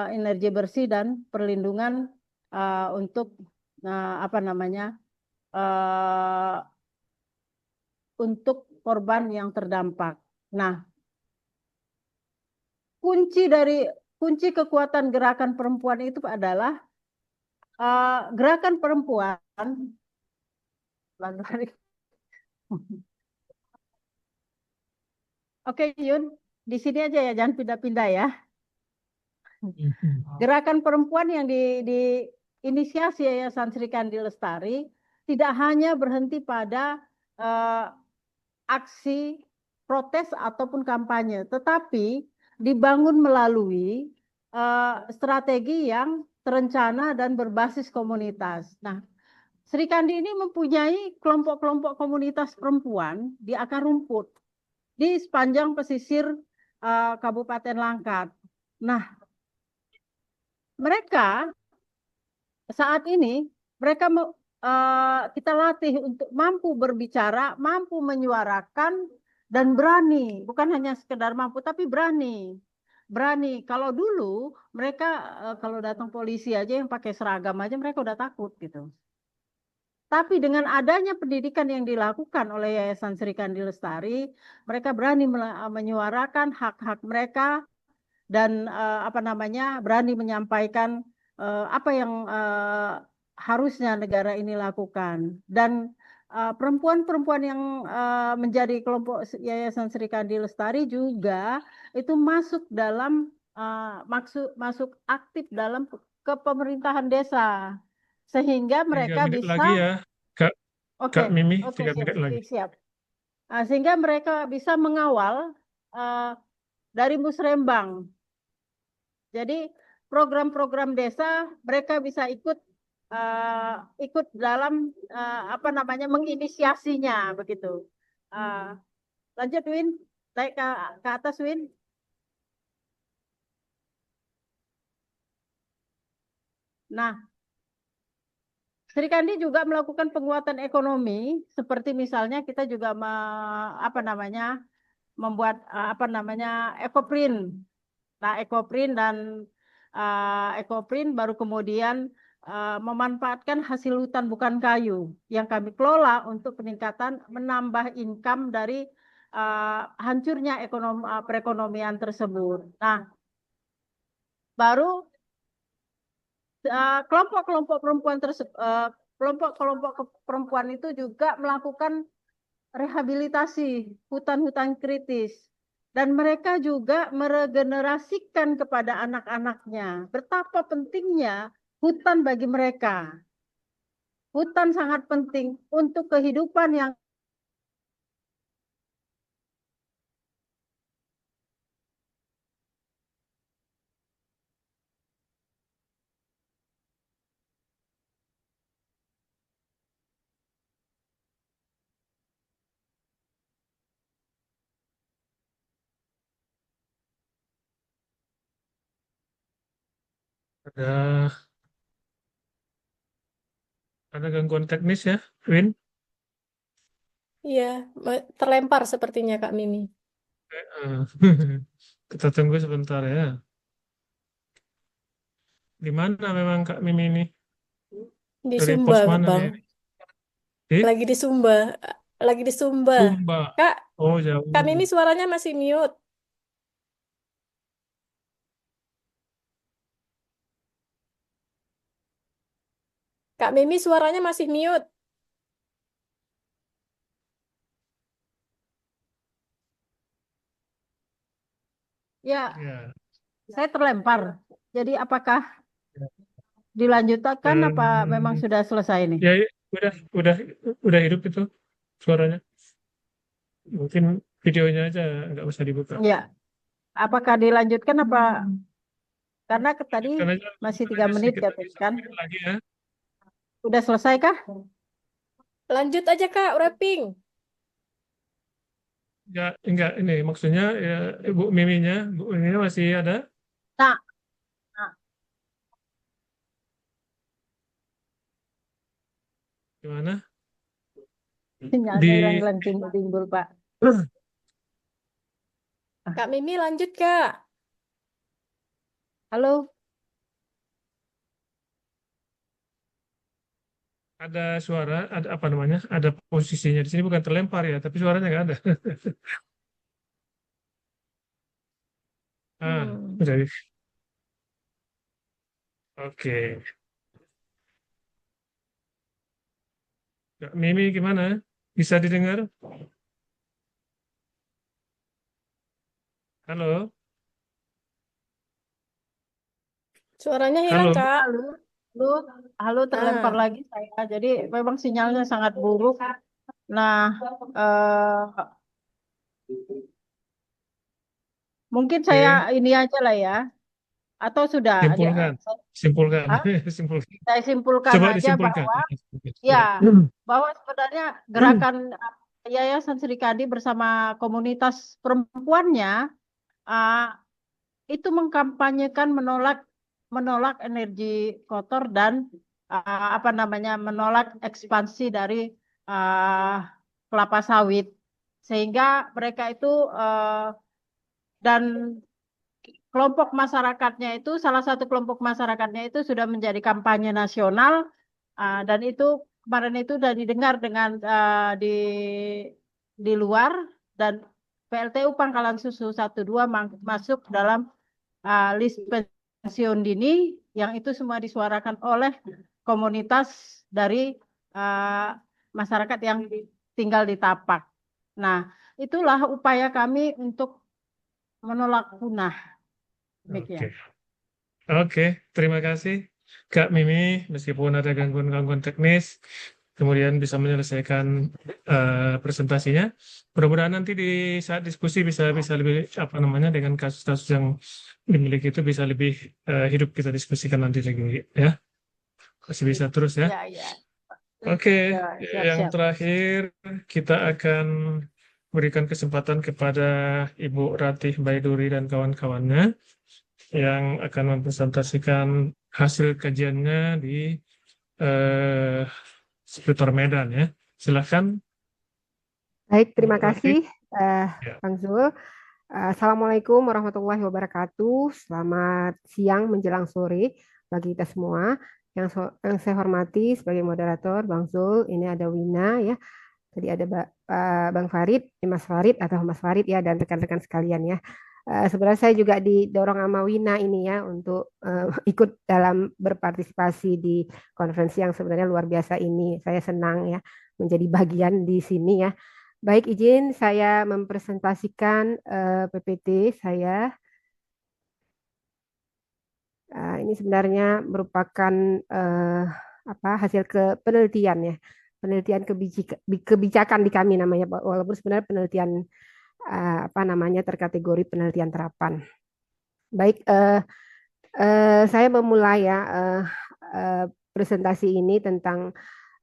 energi bersih dan perlindungan untuk untuk korban yang terdampak. Nah, kunci kekuatan gerakan perempuan itu adalah gerakan perempuan. Oke, Yun, di sini aja ya, jangan pindah-pindah ya. Gerakan perempuan yang diinisiasi Yayasan Sri Kandi Lestari tidak hanya berhenti pada aksi protes ataupun kampanye, tetapi dibangun melalui strategi yang terencana dan berbasis komunitas. Nah, Sri Kandi ini mempunyai kelompok-kelompok komunitas perempuan di akar rumput di sepanjang pesisir Kabupaten Langkat. Nah, mereka saat ini kita latih untuk mampu berbicara, mampu menyuarakan, dan berani. Bukan hanya sekedar mampu, tapi berani. Berani. Kalau dulu mereka kalau datang polisi aja yang pakai seragam aja mereka udah takut gitu. Tapi dengan adanya pendidikan yang dilakukan oleh Yayasan Sri Kandi Lestari, mereka berani menyuarakan hak-hak mereka dan berani menyampaikan apa yang harusnya negara ini lakukan. Dan perempuan-perempuan yang menjadi kelompok Yayasan Sri Kandi Lestari juga itu masuk dalam masuk aktif dalam kepemerintahan desa, sehingga 3 mereka menit bisa lagi ya, Kak, oke Kak Mimi, oke 3 menit lagi. siap. Sehingga mereka bisa mengawal dari musrembang. Jadi program-program desa mereka bisa ikut dalam menginisiasinya begitu. Lanjut Win, naik ke atas Win. Nah, Sri Kandi juga melakukan penguatan ekonomi, seperti misalnya kita juga membuat ekoprint. Nah, ekoprint baru kemudian memanfaatkan hasil hutan bukan kayu yang kami kelola untuk peningkatan menambah income dari hancurnya perekonomian tersebut. Nah, baru kelompok-kelompok perempuan itu juga melakukan rehabilitasi hutan-hutan kritis. Dan mereka juga meregenerasikan kepada anak-anaknya betapa pentingnya hutan bagi mereka. Hutan sangat penting untuk kehidupan yang Ada gangguan teknis ya, Win? Iya, terlempar sepertinya Kak Mimi. Eh, Kita tunggu sebentar ya. Di mana memang Kak Mimi ini? Di Dari Sumba, pos mana Bang. dia ini? Di Lagi di Sumba. Lagi di Sumba. Sumba. Kak, Oh, jauh. Kak Mimi suaranya masih mute. Kak Mimi suaranya masih mute. Ya, Ya. saya terlempar. Jadi apakah dilanjutkan apa memang sudah selesai ini? Ya, udah hidup itu suaranya. Mungkin videonya aja nggak usah dibuka. Ya, apakah dilanjutkan apa? Karena tadi Lanjutkan aja, masih lanjutkan 3 aja menit sedikit lagi, katanya kan. 1 menit lagi ya. Udah selesai kah? Lanjut aja Kak, wrapping. Enggak, ini maksudnya ya, Bu Miminya masih ada? Nah, nah, Gimana? sinyalnya Di hilang-hilang timbul-timbul, Pak. Kak Mimi lanjut Kak. Halo? ada suara, ada apa namanya? Ada posisinya di sini bukan terlempar ya, tapi suaranya nggak ada. Jadi oke. Kak Mimi gimana? Bisa didengar? Halo? Suaranya hilang Halo? Kak. Halo, halo, terlempar lagi saya. Jadi memang sinyalnya sangat buruk. Nah, mungkin saya Oke, ini aja lah ya. Atau sudah? simpulkan. Simpulkan. Hah? Simpulkan. Saya simpulkan Coba aja disimpulkan. bahwa Coba. bahwa sebenarnya gerakan Yayasan Sri Kandi bersama komunitas perempuannya uh, itu mengkampanyekan menolak energi kotor dan apa namanya menolak ekspansi dari kelapa sawit, sehingga mereka itu dan kelompok masyarakatnya itu salah satu kelompok masyarakatnya itu sudah menjadi kampanye nasional, dan itu kemarin itu sudah didengar dengan di luar, dan PLTU Pangkalan Susu 1-2 masuk dalam list pensiun dini yang itu semua disuarakan oleh komunitas dari masyarakat yang tinggal di Tapak. Nah, itulah upaya kami untuk menolak punah. Oke. Oke, terima kasih Kak Mimi, meskipun ada gangguan-gangguan teknis, kemudian bisa menyelesaikan presentasinya. Mudah-mudahan nanti di saat diskusi bisa lebih apa namanya dengan kasus-kasus yang dimiliki itu bisa lebih hidup kita diskusikan nanti lagi ya. Masih bisa terus ya. Ya. Oke, Ya, yang siap. terakhir kita akan berikan kesempatan kepada Ibu Ratih Baiduri dan kawan-kawannya yang akan mempresentasikan hasil kajiannya di seputar Medan ya. Silakan. Baik, terima Bu Ratih. kasih Ya. Bang Zul. Assalamualaikum warahmatullahi wabarakatuh. Selamat siang menjelang sore bagi kita semua. Yang saya hormati sebagai moderator Bang Zul, ini ada Wina ya. Tadi ada Bang Farid, Mas Farid atau Mas Farid ya, dan rekan-rekan sekalian ya. Sebenarnya saya juga didorong sama Wina ini ya untuk ikut dalam berpartisipasi di konferensi yang sebenarnya luar biasa ini. Saya senang ya menjadi bagian di sini ya. Baik, izin saya mempresentasikan PPT saya. Ini sebenarnya merupakan hasil penelitian ya, penelitian kebijakan di kami namanya, walaupun sebenarnya penelitian terkategori penelitian terapan. Baik, saya memulai ya presentasi ini tentang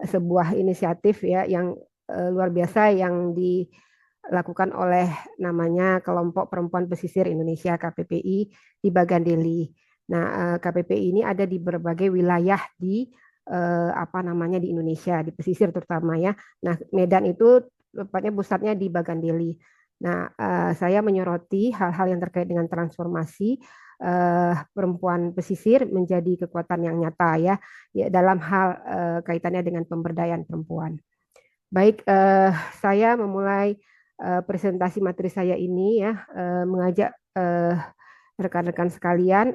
sebuah inisiatif ya yang luar biasa yang dilakukan oleh namanya Kelompok Perempuan Pesisir Indonesia KPPI di Bagandeli. Nah, KPPI ini ada di berbagai wilayah di di Indonesia, di pesisir terutama ya. Nah, Medan itu tepatnya pusatnya di Bagandeli. Nah, saya menyoroti hal-hal yang terkait dengan transformasi perempuan pesisir menjadi kekuatan yang nyata ya dalam hal kaitannya dengan pemberdayaan perempuan. Baik, saya memulai presentasi materi saya ini ya mengajak rekan-rekan sekalian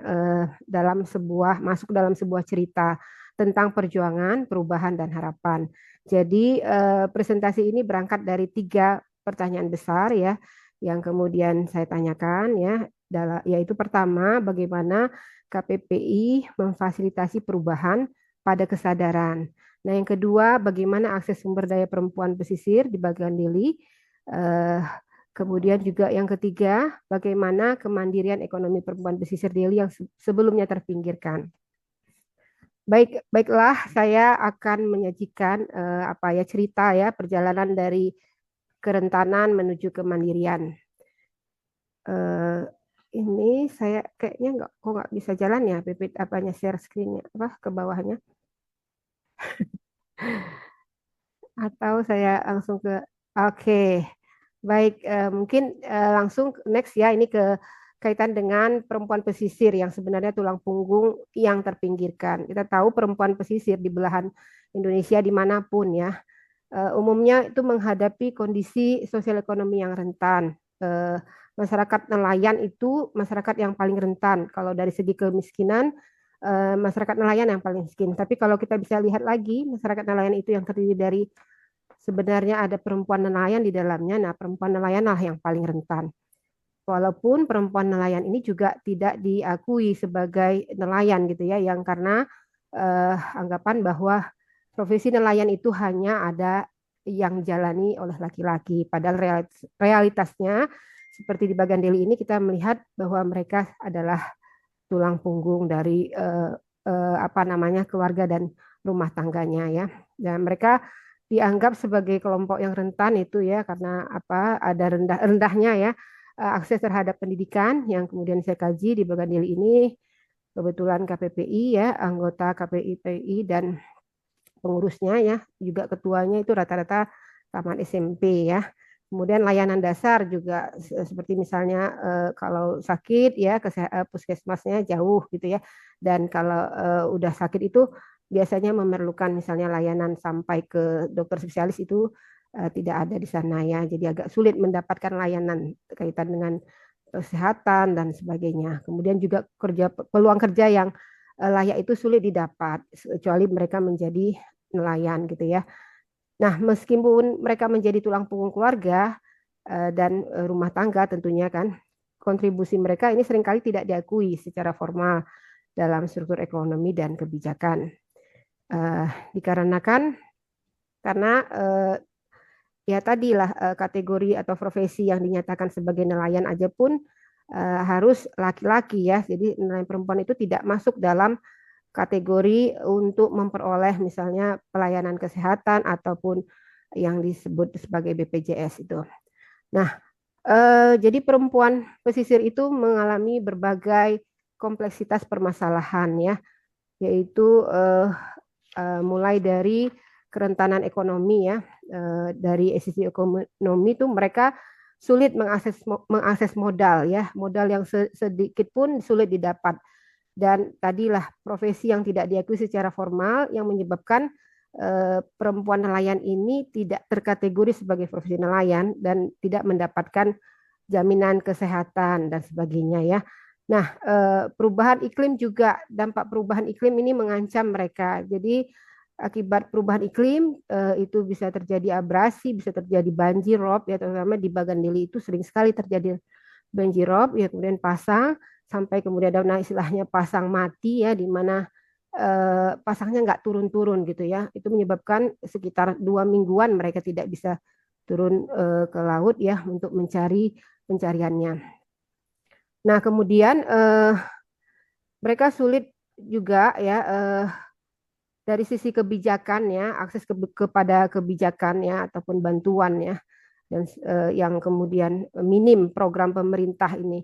masuk dalam sebuah cerita tentang perjuangan, perubahan dan harapan. Jadi presentasi ini berangkat dari 3 pertanyaan besar ya yang kemudian saya tanyakan ya. yaitu pertama, bagaimana KPPI memfasilitasi perubahan pada kesadaran. Nah, yang kedua, bagaimana akses sumber daya perempuan pesisir di Bagan Deli. Kemudian juga yang ketiga, bagaimana kemandirian ekonomi perempuan pesisir Deli yang sebelumnya terpinggirkan. Baiklah, saya akan menyajikan cerita ya perjalanan dari kerentanan menuju kemandirian. Ini saya kayaknya nggak bisa jalan ya, share screen-nya ke bawahnya. Atau saya langsung ke oke. Baik, mungkin langsung next ya, ini ke kaitan dengan perempuan pesisir yang sebenarnya tulang punggung yang terpinggirkan. Kita tahu perempuan pesisir di belahan Indonesia dimanapun ya, umumnya itu menghadapi kondisi sosial ekonomi yang rentan. Masyarakat nelayan itu masyarakat yang paling rentan. Kalau dari segi kemiskinan, masyarakat nelayan yang paling miskin. Tapi kalau kita bisa lihat lagi, masyarakat nelayan itu yang terdiri dari sebenarnya ada perempuan nelayan di dalamnya. Nah, perempuan nelayanlah yang paling rentan. Walaupun perempuan nelayan ini juga tidak diakui sebagai nelayan gitu ya, yang karena anggapan bahwa profesi nelayan itu hanya ada yang jalani oleh laki-laki. Padahal realitasnya seperti di Bagan Deli ini kita melihat bahwa mereka adalah tulang punggung dari keluarga dan rumah tangganya ya. Dan mereka dianggap sebagai kelompok yang rentan itu ya karena ada rendahnya ya akses terhadap pendidikan yang kemudian saya kaji di Bagan Deli ini. Kebetulan KPPI ya, anggota KPPI dan pengurusnya ya, juga ketuanya itu rata-rata taman SMP ya. Kemudian layanan dasar juga seperti misalnya kalau sakit ya puskesmasnya jauh gitu ya. Dan kalau udah sakit itu biasanya memerlukan misalnya layanan sampai ke dokter spesialis itu tidak ada di sana ya. Jadi agak sulit mendapatkan layanan kaitan dengan kesehatan dan sebagainya. Kemudian juga peluang kerja yang layak itu sulit didapat kecuali mereka menjadi nelayan gitu ya. Nah, meskipun mereka menjadi tulang punggung keluarga dan rumah tangga tentunya kan, kontribusi mereka ini seringkali tidak diakui secara formal dalam struktur ekonomi dan kebijakan. Dikarenakan karena ya tadilah kategori atau profesi yang dinyatakan sebagai nelayan aja pun harus laki-laki ya. Jadi nelayan perempuan itu tidak masuk dalam kategori untuk memperoleh misalnya pelayanan kesehatan ataupun yang disebut sebagai BPJS itu. Nah, jadi perempuan pesisir itu mengalami berbagai kompleksitas permasalahan ya, yaitu mulai dari kerentanan ekonomi ya, dari sisi ekonomi itu mereka sulit mengakses modal ya, modal yang sedikit pun sulit didapat. Dan tadilah profesi yang tidak diakui secara formal yang menyebabkan perempuan nelayan ini tidak terkategori sebagai profesi nelayan dan tidak mendapatkan jaminan kesehatan dan sebagainya ya. Nah, perubahan iklim juga, dampak perubahan iklim ini mengancam mereka. Jadi akibat perubahan iklim itu bisa terjadi abrasi, bisa terjadi banjir rob ya, terutama di Bagan Deli itu sering sekali terjadi banjir rob ya, kemudian pasang sampai kemudian ada istilahnya pasang mati ya, di mana pasangnya nggak turun-turun gitu ya. Itu menyebabkan sekitar 2 mingguan mereka tidak bisa turun ke laut ya untuk mencari pencariannya. Nah, kemudian mereka sulit juga ya dari sisi kebijakan ya, akses kepada kebijakan ya ataupun bantuan ya, dan yang kemudian minim program pemerintah ini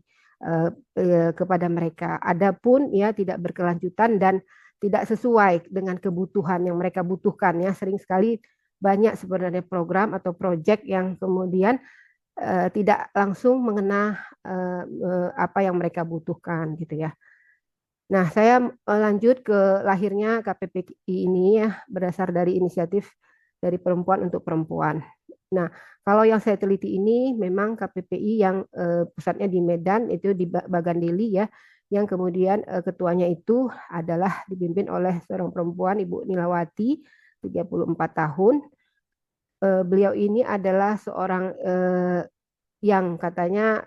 kepada mereka. Adapun ya tidak berkelanjutan dan tidak sesuai dengan kebutuhan yang mereka butuhkan ya. Sering sekali banyak sebenarnya program atau proyek yang kemudian tidak langsung mengena apa yang mereka butuhkan gitu ya. Nah, saya lanjut ke lahirnya KPPI ini ya, berdasar dari inisiatif dari perempuan untuk perempuan. Nah, kalau yang saya teliti ini memang KPPI yang pusatnya di Medan, itu di Bagan Deli ya, yang kemudian ketuanya itu adalah dipimpin oleh seorang perempuan, Ibu Nilawati, 34 tahun. Beliau ini adalah seorang yang katanya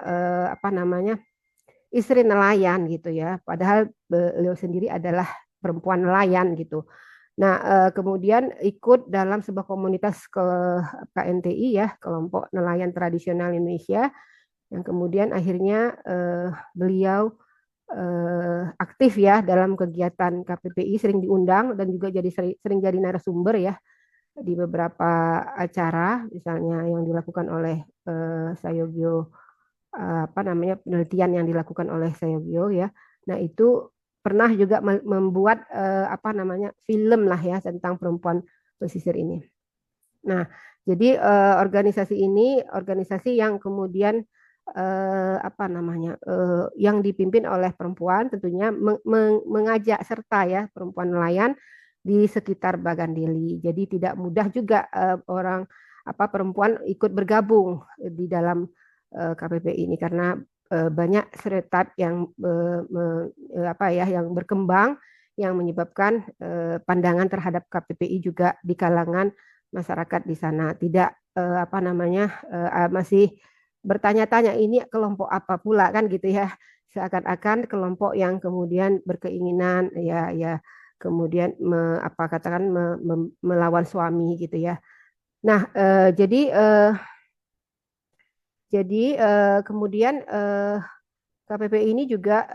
istri nelayan gitu ya. Padahal beliau sendiri adalah perempuan nelayan gitu. Nah, kemudian ikut dalam sebuah komunitas KNTI ya, kelompok nelayan tradisional Indonesia, yang kemudian akhirnya beliau aktif ya dalam kegiatan KPPI, sering diundang dan juga sering jadi narasumber ya di beberapa acara, misalnya yang dilakukan oleh Sayogyo, apa namanya, penelitian yang dilakukan oleh Sayogyo ya. Nah itu pernah juga membuat apa namanya, film lah ya tentang perempuan pesisir ini. Nah, jadi organisasi ini organisasi yang kemudian apa namanya, yang dipimpin oleh perempuan, tentunya mengajak serta ya perempuan nelayan di sekitar Bagandeli. Jadi tidak mudah juga orang apa perempuan ikut bergabung di dalam KPPI ini, karena banyak stereotip yang apa ya, yang berkembang, yang menyebabkan pandangan terhadap KPPI juga di kalangan masyarakat di sana tidak apa namanya, masih bertanya-tanya ini kelompok apa pula kan gitu ya, seakan-akan kelompok yang kemudian berkeinginan ya kemudian apa katakan melawan suami gitu ya. Nah, jadi kemudian KPPI ini juga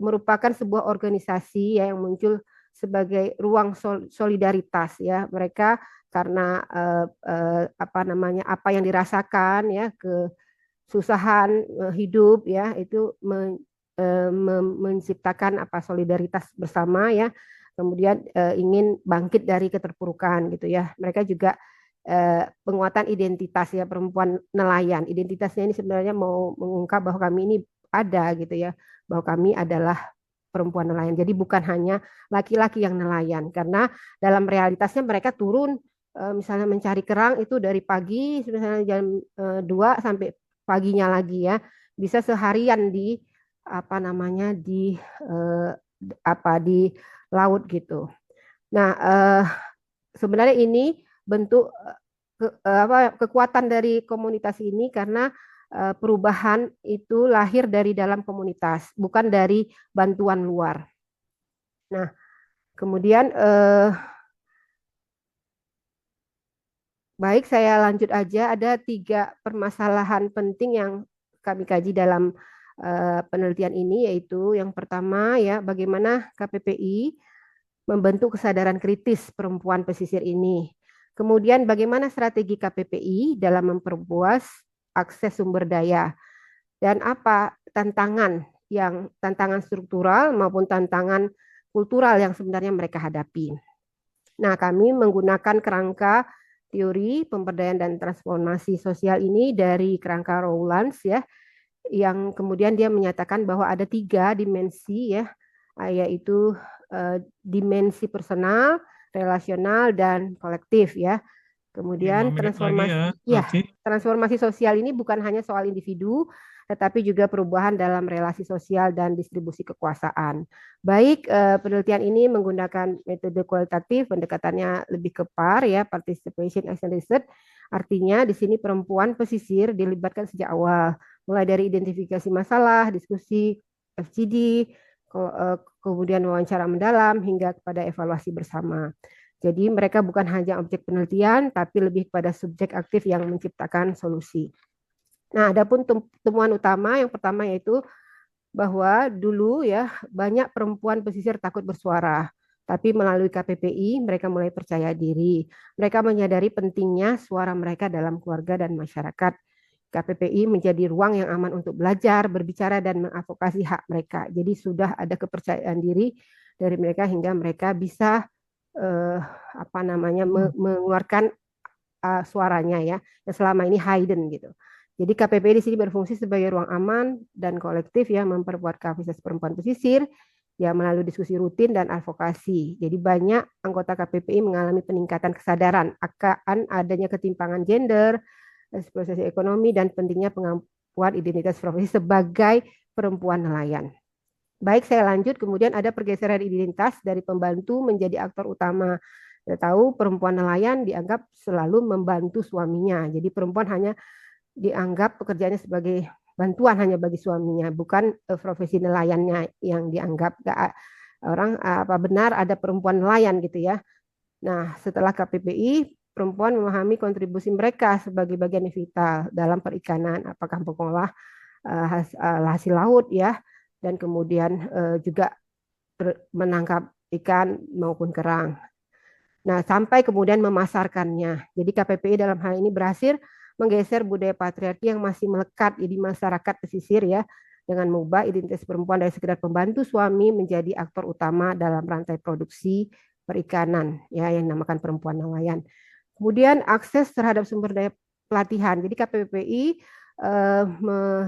merupakan sebuah organisasi ya, yang muncul sebagai ruang solidaritas ya. Mereka karena apa namanya, apa yang dirasakan ya, kesusahan hidup ya, itu menciptakan apa solidaritas bersama ya. Kemudian ingin bangkit dari keterpurukan gitu ya. Mereka juga penguatan identitas ya perempuan nelayan. Identitasnya ini sebenarnya mau mengungkap bahwa kami ini ada gitu ya, bahwa kami adalah perempuan nelayan. Jadi bukan hanya laki-laki yang nelayan, karena dalam realitasnya mereka turun misalnya mencari kerang itu dari pagi misalnya jam 2 sampai paginya lagi ya, bisa seharian di apa namanya, di apa di laut gitu. Nah, sebenarnya ini bentuk kekuatan dari komunitas ini, karena perubahan itu lahir dari dalam komunitas, bukan dari bantuan luar. Nah, kemudian baik, saya lanjut aja. Ada 3 permasalahan penting yang kami kaji dalam penelitian ini, yaitu yang pertama ya, bagaimana KPPI membentuk kesadaran kritis perempuan pesisir ini. Kemudian bagaimana strategi KPPI dalam memperluas akses sumber daya, dan apa tantangan struktural maupun tantangan kultural yang sebenarnya mereka hadapi. Nah, kami menggunakan kerangka teori pemberdayaan dan transformasi sosial ini dari kerangka Rowlands ya, yang kemudian dia menyatakan bahwa ada 3 dimensi ya, yaitu dimensi personal, relasional, dan kolektif ya. Kemudian transformasi sosial ini bukan hanya soal individu, tetapi juga perubahan dalam relasi sosial dan distribusi kekuasaan. Baik, penelitian ini menggunakan metode kualitatif, pendekatannya lebih ke PAR ya, Participation Action Research. Artinya di sini perempuan pesisir dilibatkan sejak awal, mulai dari identifikasi masalah, diskusi FGD, kemudian wawancara mendalam, hingga kepada evaluasi bersama. Jadi mereka bukan hanya objek penelitian, tapi lebih kepada subjek aktif yang menciptakan solusi. Nah, adapun temuan utama yang pertama yaitu bahwa dulu ya banyak perempuan pesisir takut bersuara, tapi melalui KPPI mereka mulai percaya diri. Mereka menyadari pentingnya suara mereka dalam keluarga dan masyarakat. KPPI menjadi ruang yang aman untuk belajar, berbicara, dan mengadvokasi hak mereka. Jadi sudah ada kepercayaan diri dari mereka hingga mereka bisa apa namanya, mengeluarkan suaranya ya, yang selama ini hidden gitu. Jadi KPPI di sini berfungsi sebagai ruang aman dan kolektif ya, memperkuat kapasitas perempuan pesisir ya melalui diskusi rutin dan advokasi. Jadi banyak anggota KPPI mengalami peningkatan kesadaran akan adanya ketimpangan gender, eksploitasi ekonomi, dan pentingnya pengakuan identitas profesi sebagai perempuan nelayan. Baik, saya lanjut. Kemudian ada pergeseran identitas dari pembantu menjadi aktor utama. Kita tahu perempuan nelayan dianggap selalu membantu suaminya. Jadi perempuan hanya dianggap pekerjaannya sebagai bantuan hanya bagi suaminya, bukan profesi nelayannya yang dianggap orang apa benar ada perempuan nelayan gitu ya. Nah, setelah KPPI, perempuan memahami kontribusi mereka sebagai bagian vital dalam perikanan, apakah mengolah hasil laut ya, dan kemudian juga menangkap ikan maupun kerang. Nah, sampai kemudian memasarkannya. Jadi KPPI dalam hal ini berhasil menggeser budaya patriarki yang masih melekat di masyarakat pesisir ya, dengan mengubah identitas perempuan dari sekedar pembantu suami menjadi aktor utama dalam rantai produksi perikanan ya yang dinamakan perempuan nelayan. Kemudian akses terhadap sumber daya pelatihan. Jadi KPPI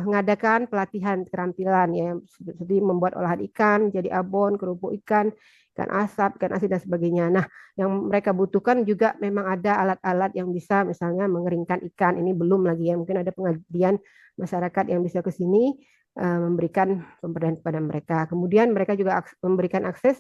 mengadakan pelatihan keterampilan ya seperti membuat olahan ikan, jadi abon, kerupuk ikan, ikan asap, ikan asin dan sebagainya. Nah, yang mereka butuhkan juga memang ada alat-alat yang bisa misalnya mengeringkan ikan. Ini belum lagi ya, mungkin ada pengabdian masyarakat yang bisa ke sini memberikan pemberdayaan kepada mereka. Kemudian mereka juga memberikan akses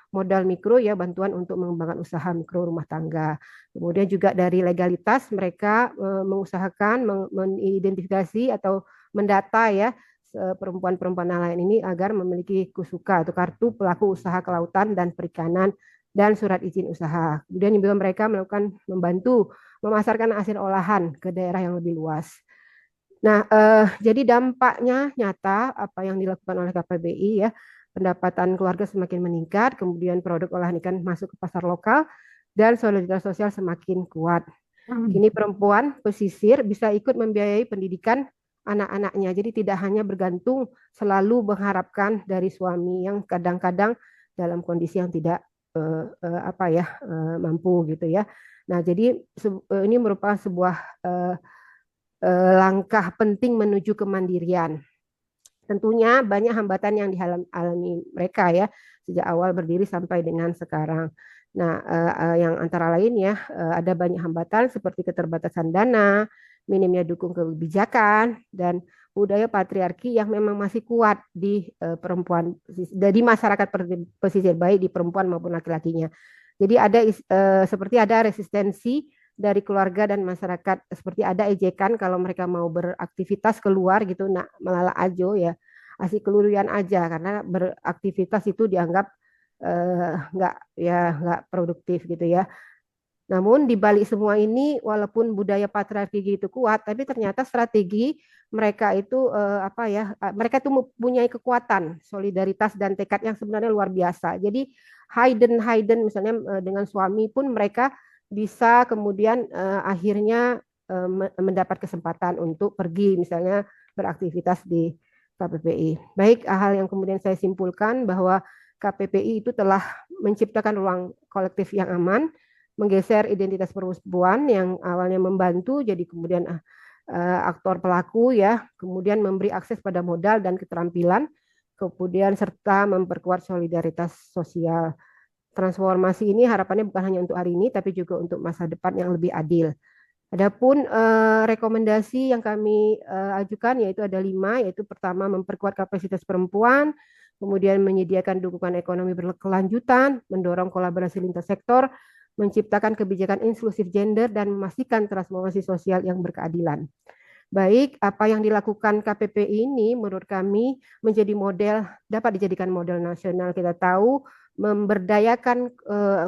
modal mikro ya, bantuan untuk mengembangkan usaha mikro rumah tangga. Kemudian juga dari legalitas mereka mengusahakan mengidentifikasi atau mendata ya perempuan-perempuan nelayan ini agar memiliki KUSUKA atau kartu pelaku usaha kelautan dan perikanan dan surat izin usaha. Kemudian juga mereka melakukan membantu memasarkan hasil olahan ke daerah yang lebih luas. Nah, jadi dampaknya nyata apa yang dilakukan oleh KPBI ya, pendapatan keluarga semakin meningkat, kemudian produk olahan ikan masuk ke pasar lokal, dan solidaritas sosial semakin kuat. Kini perempuan pesisir bisa ikut membiayai pendidikan anak-anaknya, jadi tidak hanya bergantung selalu mengharapkan dari suami yang kadang-kadang dalam kondisi yang tidak mampu gitu ya. Nah, jadi ini merupakan sebuah langkah penting menuju kemandirian. Tentunya banyak hambatan yang dialami mereka ya sejak awal berdiri sampai dengan sekarang. Nah, yang antara lain ya ada banyak hambatan seperti keterbatasan dana, minimnya dukung kebijakan, dan budaya patriarki yang memang masih kuat di perempuan, di masyarakat pesisir baik di perempuan maupun laki-lakinya. Jadi ada seperti ada resistensi dari keluarga dan masyarakat, seperti ada ejekan kalau mereka mau beraktivitas keluar gitu, nak melala ajo ya, asik keluyuran aja karena beraktivitas itu dianggap nggak produktif gitu ya. Namun di balik semua ini, walaupun budaya patriarki itu kuat, tapi ternyata strategi mereka itu mereka itu mempunyai kekuatan, solidaritas dan tekad yang sebenarnya luar biasa. Jadi hidden misalnya dengan suami pun mereka bisa kemudian akhirnya mendapat kesempatan untuk pergi misalnya beraktivitas di KPPI. Baik, hal yang kemudian saya simpulkan bahwa KPPI itu telah menciptakan ruang kolektif yang aman, menggeser identitas perempuan yang awalnya membantu jadi kemudian aktor pelaku ya, kemudian memberi akses pada modal dan keterampilan, kemudian serta memperkuat solidaritas sosial. Transformasi ini harapannya bukan hanya untuk hari ini, tapi juga untuk masa depan yang lebih adil. Adapun rekomendasi yang kami ajukan yaitu ada 5, yaitu pertama memperkuat kapasitas perempuan, kemudian menyediakan dukungan ekonomi berkelanjutan, mendorong kolaborasi lintas sektor, menciptakan kebijakan inklusif gender, dan memastikan transformasi sosial yang berkeadilan. Baik, apa yang dilakukan KPPI ini menurut kami menjadi model, dapat dijadikan model nasional. Kita tahu memberdayakan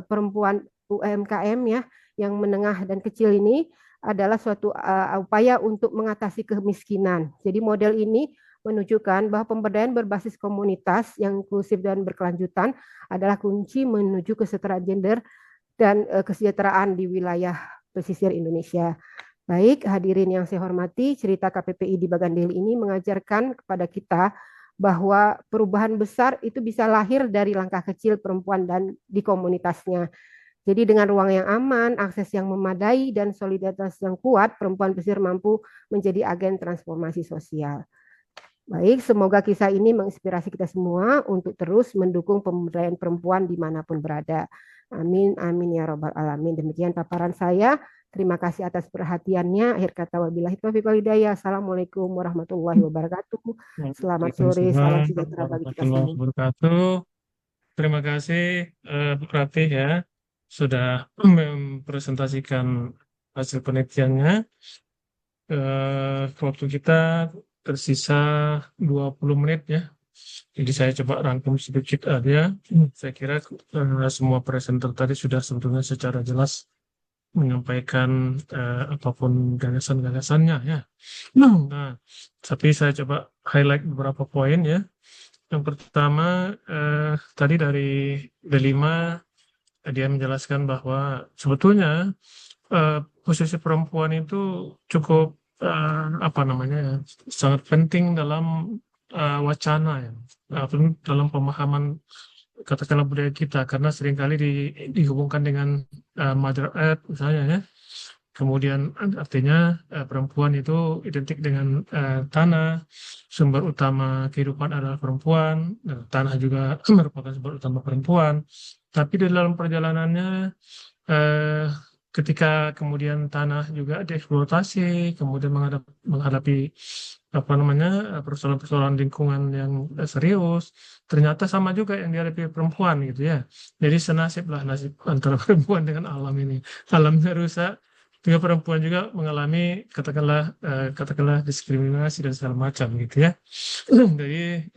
perempuan UMKM ya, yang menengah dan kecil ini adalah suatu upaya untuk mengatasi kemiskinan. Jadi model ini menunjukkan bahwa pemberdayaan berbasis komunitas yang inklusif dan berkelanjutan adalah kunci menuju kesetaraan gender dan kesejahteraan di wilayah pesisir Indonesia. Baik, hadirin yang saya hormati, cerita KPPI di Bagandeli ini mengajarkan kepada kita bahwa perubahan besar itu bisa lahir dari langkah kecil perempuan dan di komunitasnya. Jadi dengan ruang yang aman, akses yang memadai, dan solidaritas yang kuat, perempuan pesisir mampu menjadi agen transformasi sosial. Baik, semoga kisah ini menginspirasi kita semua untuk terus mendukung pemberdayaan perempuan dimanapun berada. Amin, amin ya robbal alamin. Demikian paparan saya. Terima kasih atas perhatiannya. Akhir kata wabillahi taufiq wal hidayah. Assalamualaikum warahmatullahi wabarakatuh. Selamat sore, salam sejahtera bagi kita semua. Terima kasih Bu Ratih ya sudah mempresentasikan hasil penelitiannya. Waktu kita tersisa 20 menit ya. Jadi saya coba rangkum sedikit aja. Saya kira semua presenter tadi sudah sebetulnya secara jelas menyampaikan apapun gagasan-gagasannya ya. Nah, tapi saya coba highlight beberapa poin ya. Yang pertama, tadi dari D5 dia menjelaskan bahwa sebetulnya posisi perempuan itu cukup apa namanya ya, sangat penting dalam wacana ya, dalam pemahaman katakanlah budaya kita, karena seringkali dihubungkan dengan Mother Earth misalnya ya. Kemudian artinya perempuan itu identik dengan tanah, sumber utama kehidupan adalah perempuan, dan tanah juga merupakan sumber utama perempuan. Tapi di dalam perjalanannya, eh, ketika kemudian tanah juga dieksploitasi, kemudian menghadapi apa namanya persoalan-persoalan lingkungan yang serius, ternyata sama juga yang dihadapi perempuan gitu ya. Jadi senasib lah nasib antara perempuan dengan alam ini. Alamnya rusak, juga perempuan juga mengalami katakanlah diskriminasi dan segala macam gitu ya. Jadi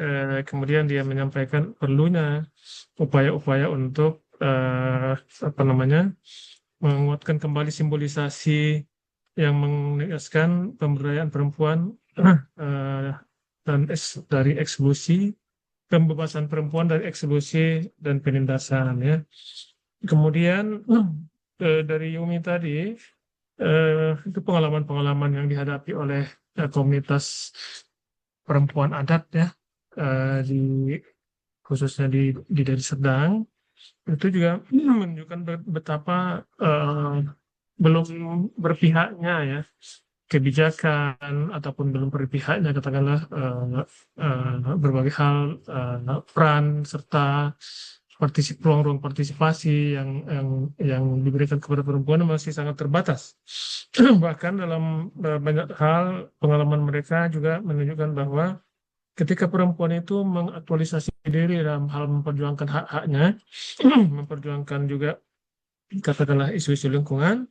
kemudian dia menyampaikan perlunya upaya-upaya untuk apa namanya menguatkan kembali simbolisasi yang menegaskan pemberdayaan perempuan dan dari eksklusi, pembebasan perempuan dari eksklusi dan penindasan ya. Kemudian dari Yumi tadi itu pengalaman-pengalaman yang dihadapi oleh komunitas perempuan adat ya di khususnya di Deli Serdang itu juga menunjukkan betapa belum berpihaknya ya kebijakan ataupun belum berpihaknya katakanlah berbagai hal peran serta ruang-ruang partisipasi yang diberikan kepada perempuan masih sangat terbatas. Bahkan dalam banyak hal pengalaman mereka juga menunjukkan bahwa ketika perempuan itu mengaktualisasi diri dalam hal memperjuangkan hak-haknya, memperjuangkan juga katakanlah isu-isu lingkungan,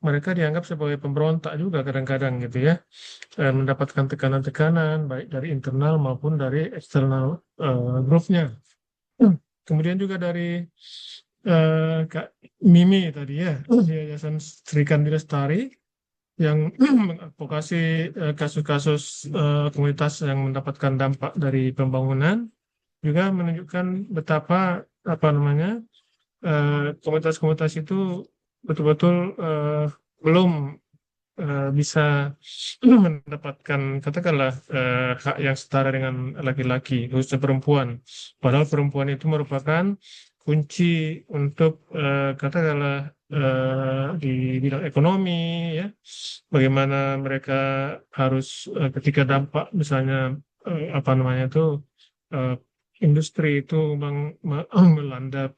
mereka dianggap sebagai pemberontak juga kadang-kadang gitu ya, mendapatkan tekanan-tekanan baik dari internal maupun dari eksternal grupnya. Kemudian juga dari Kak Mimi tadi ya, Yayasan Sri Kandi Lestari yang mengadvokasi kasus-kasus komunitas yang mendapatkan dampak dari pembangunan, juga menunjukkan betapa apa namanya komunitas-komunitas itu betul-betul belum bisa mendapatkan katakanlah hak yang setara dengan laki-laki, khususnya perempuan. Padahal perempuan itu merupakan kunci untuk katakanlah di bidang ekonomi ya, bagaimana mereka harus ketika dampak misalnya apa namanya itu eh, industri itu melanda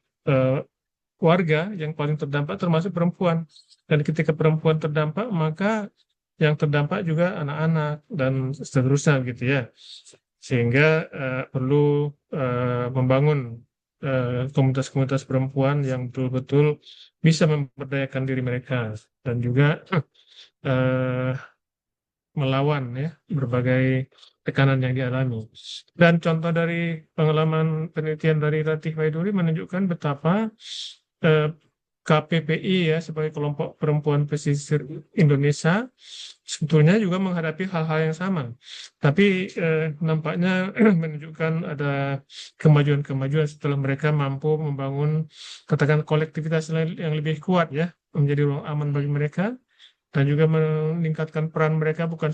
warga yang paling terdampak termasuk perempuan. Dan ketika perempuan terdampak, maka yang terdampak juga anak-anak dan seterusnya gitu ya. Sehingga perlu membangun komunitas-komunitas perempuan yang betul-betul bisa memberdayakan diri mereka dan juga eh, melawan ya berbagai tekanan yang dialami. Dan contoh dari pengalaman penelitian dari Ratih Waiduri menunjukkan betapa KPPI ya sebagai kelompok perempuan pesisir Indonesia sebetulnya juga menghadapi hal-hal yang sama. Tapi nampaknya menunjukkan ada kemajuan-kemajuan setelah mereka mampu membangun katakan kolektivitas yang lebih kuat ya, menjadi ruang aman bagi mereka dan juga meningkatkan peran mereka bukan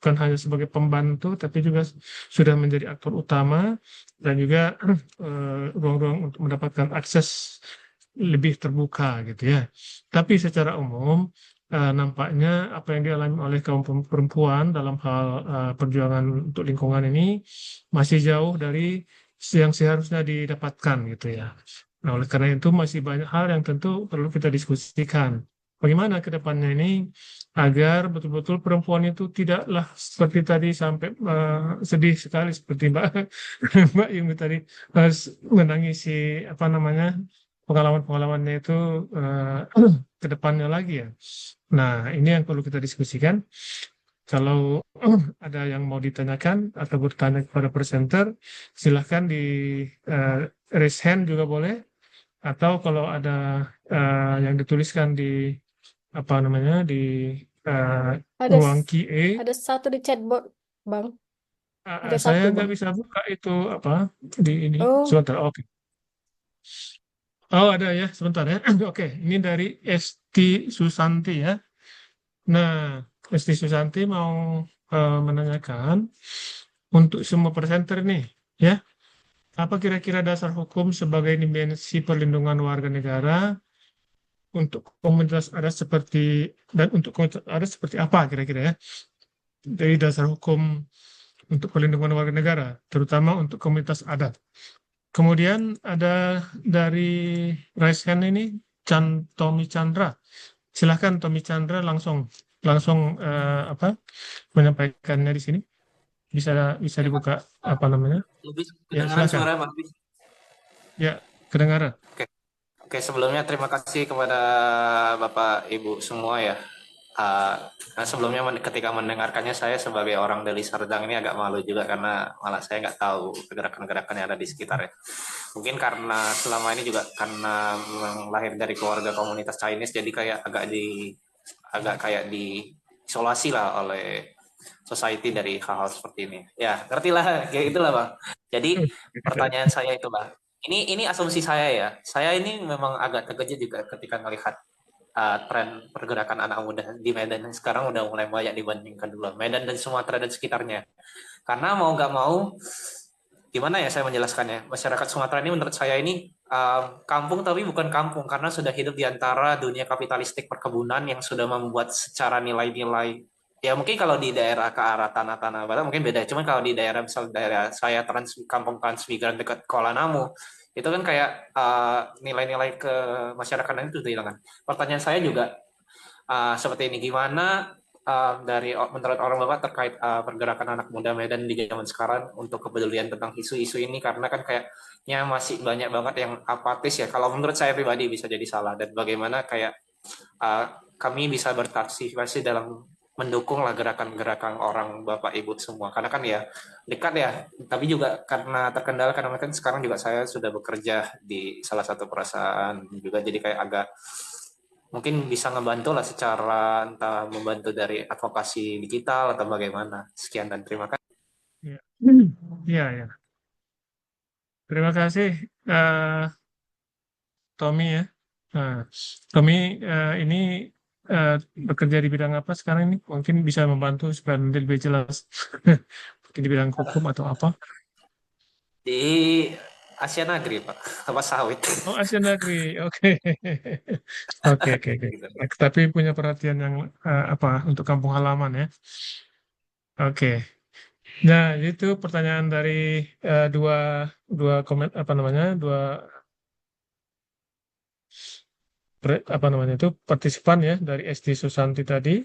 hanya sebagai pembantu tapi juga sudah menjadi aktor utama dan juga ruang-ruang untuk mendapatkan akses lebih terbuka gitu ya. Tapi secara umum nampaknya apa yang dialami oleh kaum perempuan dalam hal perjuangan untuk lingkungan ini masih jauh dari yang seharusnya didapatkan gitu ya. Nah, oleh karena itu masih banyak hal yang tentu perlu kita diskusikan. Bagaimana ke depannya ini agar betul-betul perempuan itu tidaklah seperti tadi sampai sedih sekali seperti Mbak Yumi tadi menangisi apa namanya pengalaman-pengalamannya itu ke depannya lagi ya. Nah, ini yang perlu kita diskusikan. Kalau ada yang mau ditanyakan atau bertanya kepada presenter, silahkan di eh, raise hand juga boleh. Atau kalau ada yang dituliskan di apa namanya di eh, Ada ruang QA, ada satu di chatbot, Bang. Ada saya satu, nggak Bang. bisa buka itu apa di ini. Oh, Sebentar, oke. Oh ada ya, sebentar ya. Oke, ini dari Esti Susanti ya. Nah, Esti Susanti mau menanyakan untuk semua presenter nih, ya, apa kira-kira dasar hukum sebagai dimensi perlindungan warga negara untuk komunitas adat seperti dan untuk komunitas adat seperti apa kira-kira ya? Dari dasar hukum untuk perlindungan warga negara, terutama untuk komunitas adat. Kemudian ada dari raise hand ini Tommy Chandra. Silahkan Tommy Chandra langsung langsung apa menyampaikannya di sini. Bisa bisa Ya, Pak. dibuka apa namanya? Lebih Ya, kedengaran silakan. suara Pak Bis. Ya, kedengaran. Oke. Oke, sebelumnya terima kasih kepada Bapak Ibu semua ya. Nah sebelumnya ketika mendengarkannya saya sebagai orang Deli Serdang ini agak malu juga karena malah saya nggak tahu gerakan-gerakan yang ada di sekitarnya. Mungkin karena selama ini juga karena memang lahir dari keluarga komunitas Chinese jadi kayak agak kayak diisolasi lah oleh society dari hal-hal seperti ini. Ya, ngerti lah kayak itulah Bang. Jadi pertanyaan saya itu Bang. Ini asumsi saya ya. Saya ini memang agak terkejut juga ketika melihat tren pergerakan anak muda di Medan yang sekarang udah mulai banyak dibandingkan dulu. Medan dan Sumatera dan sekitarnya. Karena mau nggak mau, gimana ya saya menjelaskannya? Masyarakat Sumatera ini menurut saya ini kampung tapi bukan kampung karena sudah hidup di antara dunia kapitalistik perkebunan yang sudah membuat secara nilai-nilai. Ya mungkin kalau di daerah ke arah tanah-tanah barat mungkin beda. Cuman kalau di daerah misal daerah saya kampung transmigran dekat Kuala Namu itu kan kayak nilai-nilai ke masyarakatan itu dihilangkan. Pertanyaan saya juga seperti ini, gimana dari menurut orang Bapak terkait pergerakan anak muda Medan di zaman sekarang untuk kepedulian tentang isu-isu ini karena kan kayaknya masih banyak banget yang apatis ya. Kalau menurut saya pribadi bisa jadi salah dan bagaimana kayak kami bisa berpartisipasi dalam mendukung lah gerakan-gerakan orang Bapak Ibu semua karena kan ya dekat ya tapi juga karena terkendala karena kan sekarang juga saya sudah bekerja di salah satu perusahaan juga jadi kayak agak mungkin bisa ngebantu lah secara entah membantu dari advokasi digital atau bagaimana. Sekian dan terima kasih. Ya, ya, ya. Terima kasih Tommy ya. Nah, Tommy ini bekerja di bidang apa sekarang ini? Mungkin bisa membantu supaya nanti lebih jelas. Mungkin di bidang hukum atau apa? Di Asia Negeri Pak, apa sawit. Oh, Asia Negeri. Oke. Oke, oke, oke. Gitu. Tapi punya perhatian yang apa untuk kampung halaman ya. Oke. Nah, itu pertanyaan dari dua dua komen apa namanya? Apa namanya itu partisipan ya dari SD Susanti tadi,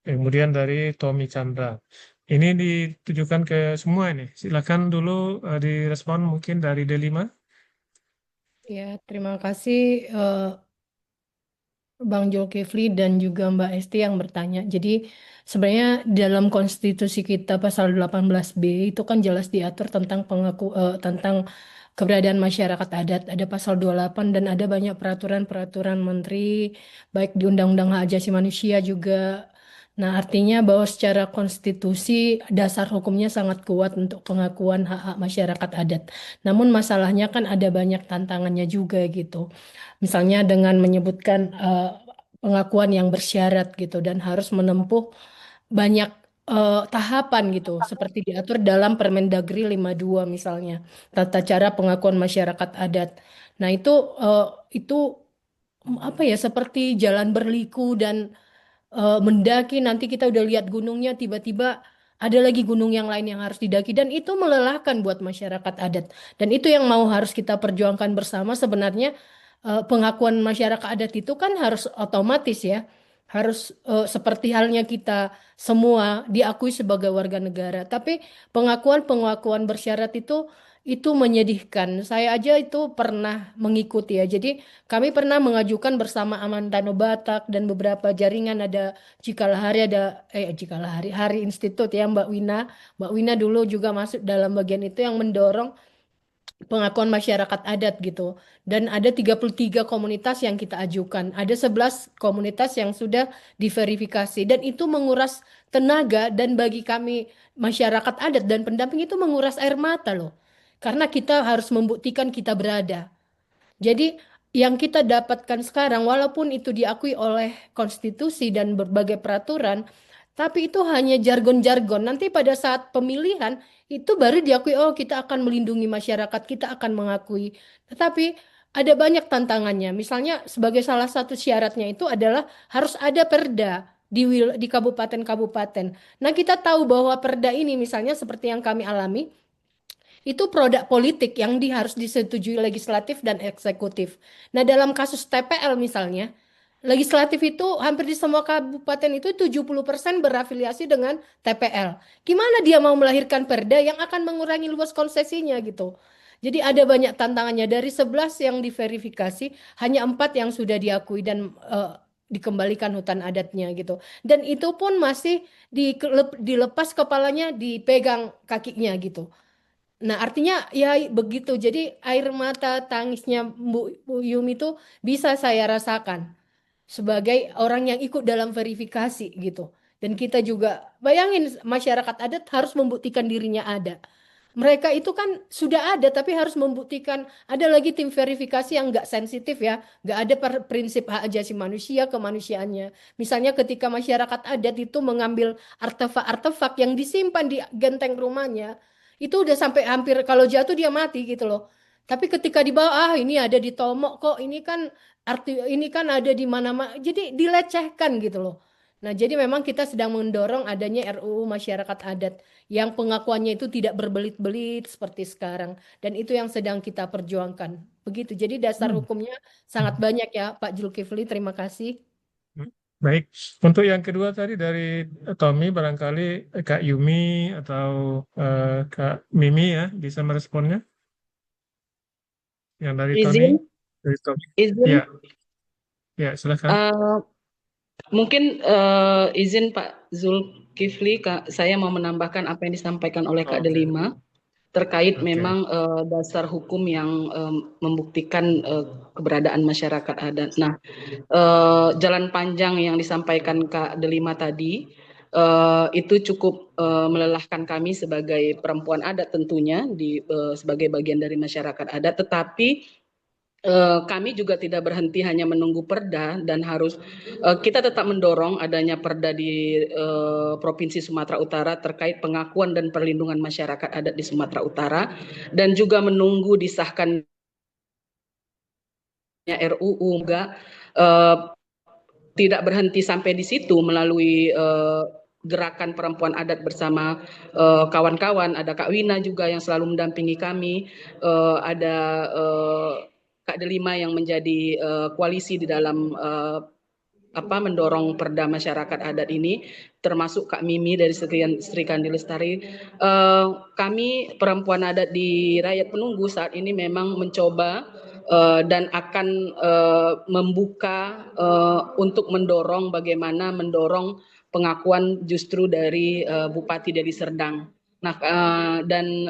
kemudian dari Tommy Chandra. Ini ditujukan ke semua ini. Silakan dulu direspon mungkin dari D5. ya, terima kasih Bang Zulkifli dan juga Mbak Esti yang bertanya. Jadi sebenarnya dalam konstitusi kita pasal 18B itu kan jelas diatur tentang tentang keberadaan masyarakat adat. Ada pasal 28 dan ada banyak peraturan-peraturan menteri baik di Undang-Undang Hak Asasi Manusia juga. Nah, artinya bahwa secara konstitusi dasar hukumnya sangat kuat untuk pengakuan hak-hak masyarakat adat. Namun masalahnya kan ada banyak tantangannya juga gitu. Misalnya dengan menyebutkan pengakuan yang bersyarat gitu dan harus menempuh banyak tahapan gitu seperti diatur dalam Permendagri 52 misalnya tata cara pengakuan masyarakat adat. Nah, eh, itu apa ya seperti jalan berliku dan mendaki nanti kita udah lihat gunungnya tiba-tiba ada lagi gunung yang lain yang harus didaki dan itu melelahkan buat masyarakat adat dan itu yang mau harus kita perjuangkan bersama sebenarnya pengakuan masyarakat adat itu kan harus otomatis ya harus seperti halnya kita semua diakui sebagai warga negara tapi pengakuan-pengakuan bersyarat itu itu menyedihkan. Saya aja itu pernah mengikuti ya. Jadi kami pernah mengajukan bersama Aman Danau Batak dan beberapa jaringan, ada Cikalahari, ada Cikalahari Hari Institut ya, Mbak Wina. Mbak Wina dulu juga masuk dalam bagian itu yang mendorong pengakuan masyarakat adat gitu. Dan ada 33 komunitas yang kita ajukan. Ada 11 komunitas yang sudah diverifikasi. Dan itu menguras tenaga, dan bagi kami masyarakat adat dan pendamping itu menguras air mata loh. Karena kita harus membuktikan kita berada. Jadi yang kita dapatkan sekarang, walaupun itu diakui oleh konstitusi dan berbagai peraturan, tapi itu hanya jargon-jargon. Nanti pada saat pemilihan itu baru diakui, oh kita akan melindungi masyarakat, kita akan mengakui. Tetapi ada banyak tantangannya. Misalnya sebagai salah satu syaratnya itu adalah harus ada perda di kabupaten-kabupaten. Nah kita tahu bahwa perda ini misalnya seperti yang kami alami, itu produk politik yang harus disetujui legislatif dan eksekutif. Nah, dalam kasus TPL misalnya, legislatif itu hampir di semua kabupaten itu 70% berafiliasi dengan TPL. Gimana dia mau melahirkan perda yang akan mengurangi luas konsesinya gitu. Jadi ada banyak tantangannya. Dari 11 yang diverifikasi, hanya 4 yang sudah diakui dan dikembalikan hutan adatnya gitu. Dan itu pun masih dilepas kepalanya, dipegang kakinya gitu. Nah, artinya ya begitu. Jadi air mata tangisnya Bu Yumi itu bisa saya rasakan sebagai orang yang ikut dalam verifikasi gitu. Dan kita juga bayangin, masyarakat adat harus membuktikan dirinya ada. Mereka itu kan sudah ada tapi harus membuktikan. Ada lagi tim verifikasi yang nggak sensitif ya, nggak ada prinsip hak asasi manusia kemanusiaannya. Misalnya ketika masyarakat adat itu mengambil artefak-artefak yang disimpan di genteng rumahnya, itu udah sampai hampir kalau jatuh dia mati gitu loh. Tapi ketika dibawa, ini ada di Tomok kok, ini kan ada di mana-mana, jadi dilecehkan gitu loh. Nah, jadi memang kita sedang mendorong adanya RUU masyarakat adat yang pengakuannya itu tidak berbelit-belit seperti sekarang, dan itu yang sedang kita perjuangkan. Begitu. Jadi dasar hukumnya sangat banyak ya, Pak Zulkifli. Terima kasih. Baik, untuk yang kedua tadi dari Tommy, barangkali Kak Yumi atau Kak Mimi ya bisa meresponnya. Yang dari Tommy, dari Tommy. Izin. Ya, silakan. Mungkin izin Pak Zulkifli, saya mau menambahkan apa yang disampaikan oleh Kak Delima terkait memang dasar hukum yang membuktikan keberadaan masyarakat adat. Nah, jalan panjang yang disampaikan Kak Delima tadi itu cukup melelahkan kami sebagai perempuan adat tentunya sebagai bagian dari masyarakat adat, tetapi kami juga tidak berhenti hanya menunggu perda dan harus kita tetap mendorong adanya perda di Provinsi Sumatera Utara terkait pengakuan dan perlindungan masyarakat adat di Sumatera Utara, dan juga menunggu disahkannya RUU juga tidak berhenti sampai di situ melalui gerakan perempuan adat bersama kawan-kawan. Ada Kak Wina juga yang selalu mendampingi kami, ada Kak Delima yang menjadi koalisi di dalam mendorong perda masyarakat adat ini, termasuk Kak Mimi dari Sri Kandi Lestari. Kami perempuan adat di Rakyat Penunggu saat ini memang mencoba dan akan membuka untuk mendorong bagaimana mendorong pengakuan justru dari Bupati Deli Serdang. Nah, dan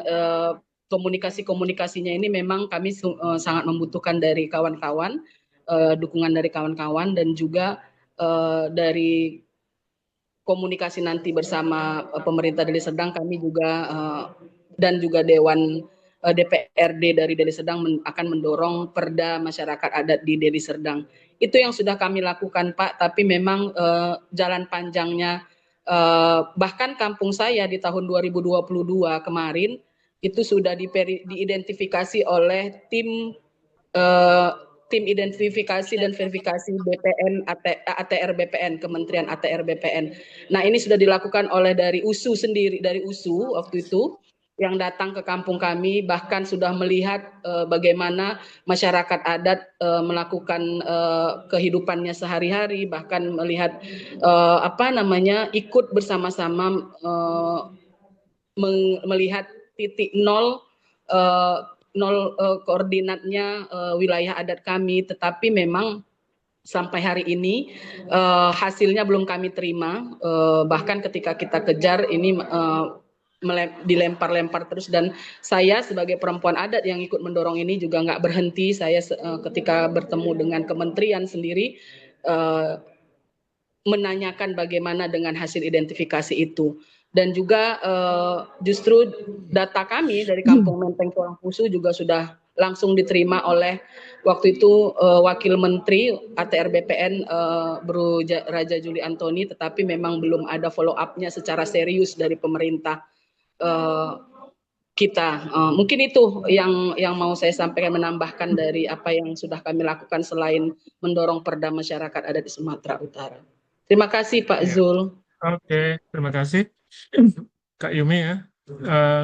komunikasinya ini memang kami sangat membutuhkan dari kawan-kawan, dukungan dari kawan-kawan, dan juga dari komunikasi nanti bersama pemerintah Deli Serdang. Kami juga dan juga Dewan DPRD dari Deli Serdang akan mendorong perda masyarakat adat di Deli Serdang. Itu yang sudah kami lakukan, Pak, tapi memang jalan panjangnya, bahkan kampung saya di tahun 2022 kemarin itu sudah diidentifikasi oleh tim identifikasi dan verifikasi BPN, ATR BPN, Kementerian ATR BPN. Nah, ini sudah dilakukan oleh dari USU sendiri, dari USU waktu itu yang datang ke kampung kami, bahkan sudah melihat bagaimana masyarakat adat melakukan kehidupannya sehari-hari, bahkan melihat ikut bersama-sama melihat titik nol koordinatnya wilayah adat kami, tetapi memang sampai hari ini hasilnya belum kami terima. Bahkan ketika kita kejar ini dilempar-lempar terus, dan saya sebagai perempuan adat yang ikut mendorong ini juga nggak berhenti. Saya ketika bertemu dengan kementerian sendiri menanyakan bagaimana dengan hasil identifikasi itu, dan juga justru data kami dari Kampung Menteng Tulang Pusu juga sudah langsung diterima oleh waktu itu Wakil Menteri ATR BPN Bro Raja Juli Antoni, tetapi memang belum ada follow up-nya secara serius dari pemerintah kita. Mungkin itu yang mau saya sampaikan, menambahkan dari apa yang sudah kami lakukan selain mendorong Perda Masyarakat Adat di Sumatera Utara. Terima kasih Pak Zul. Oke, terima kasih Kak Yumi ya.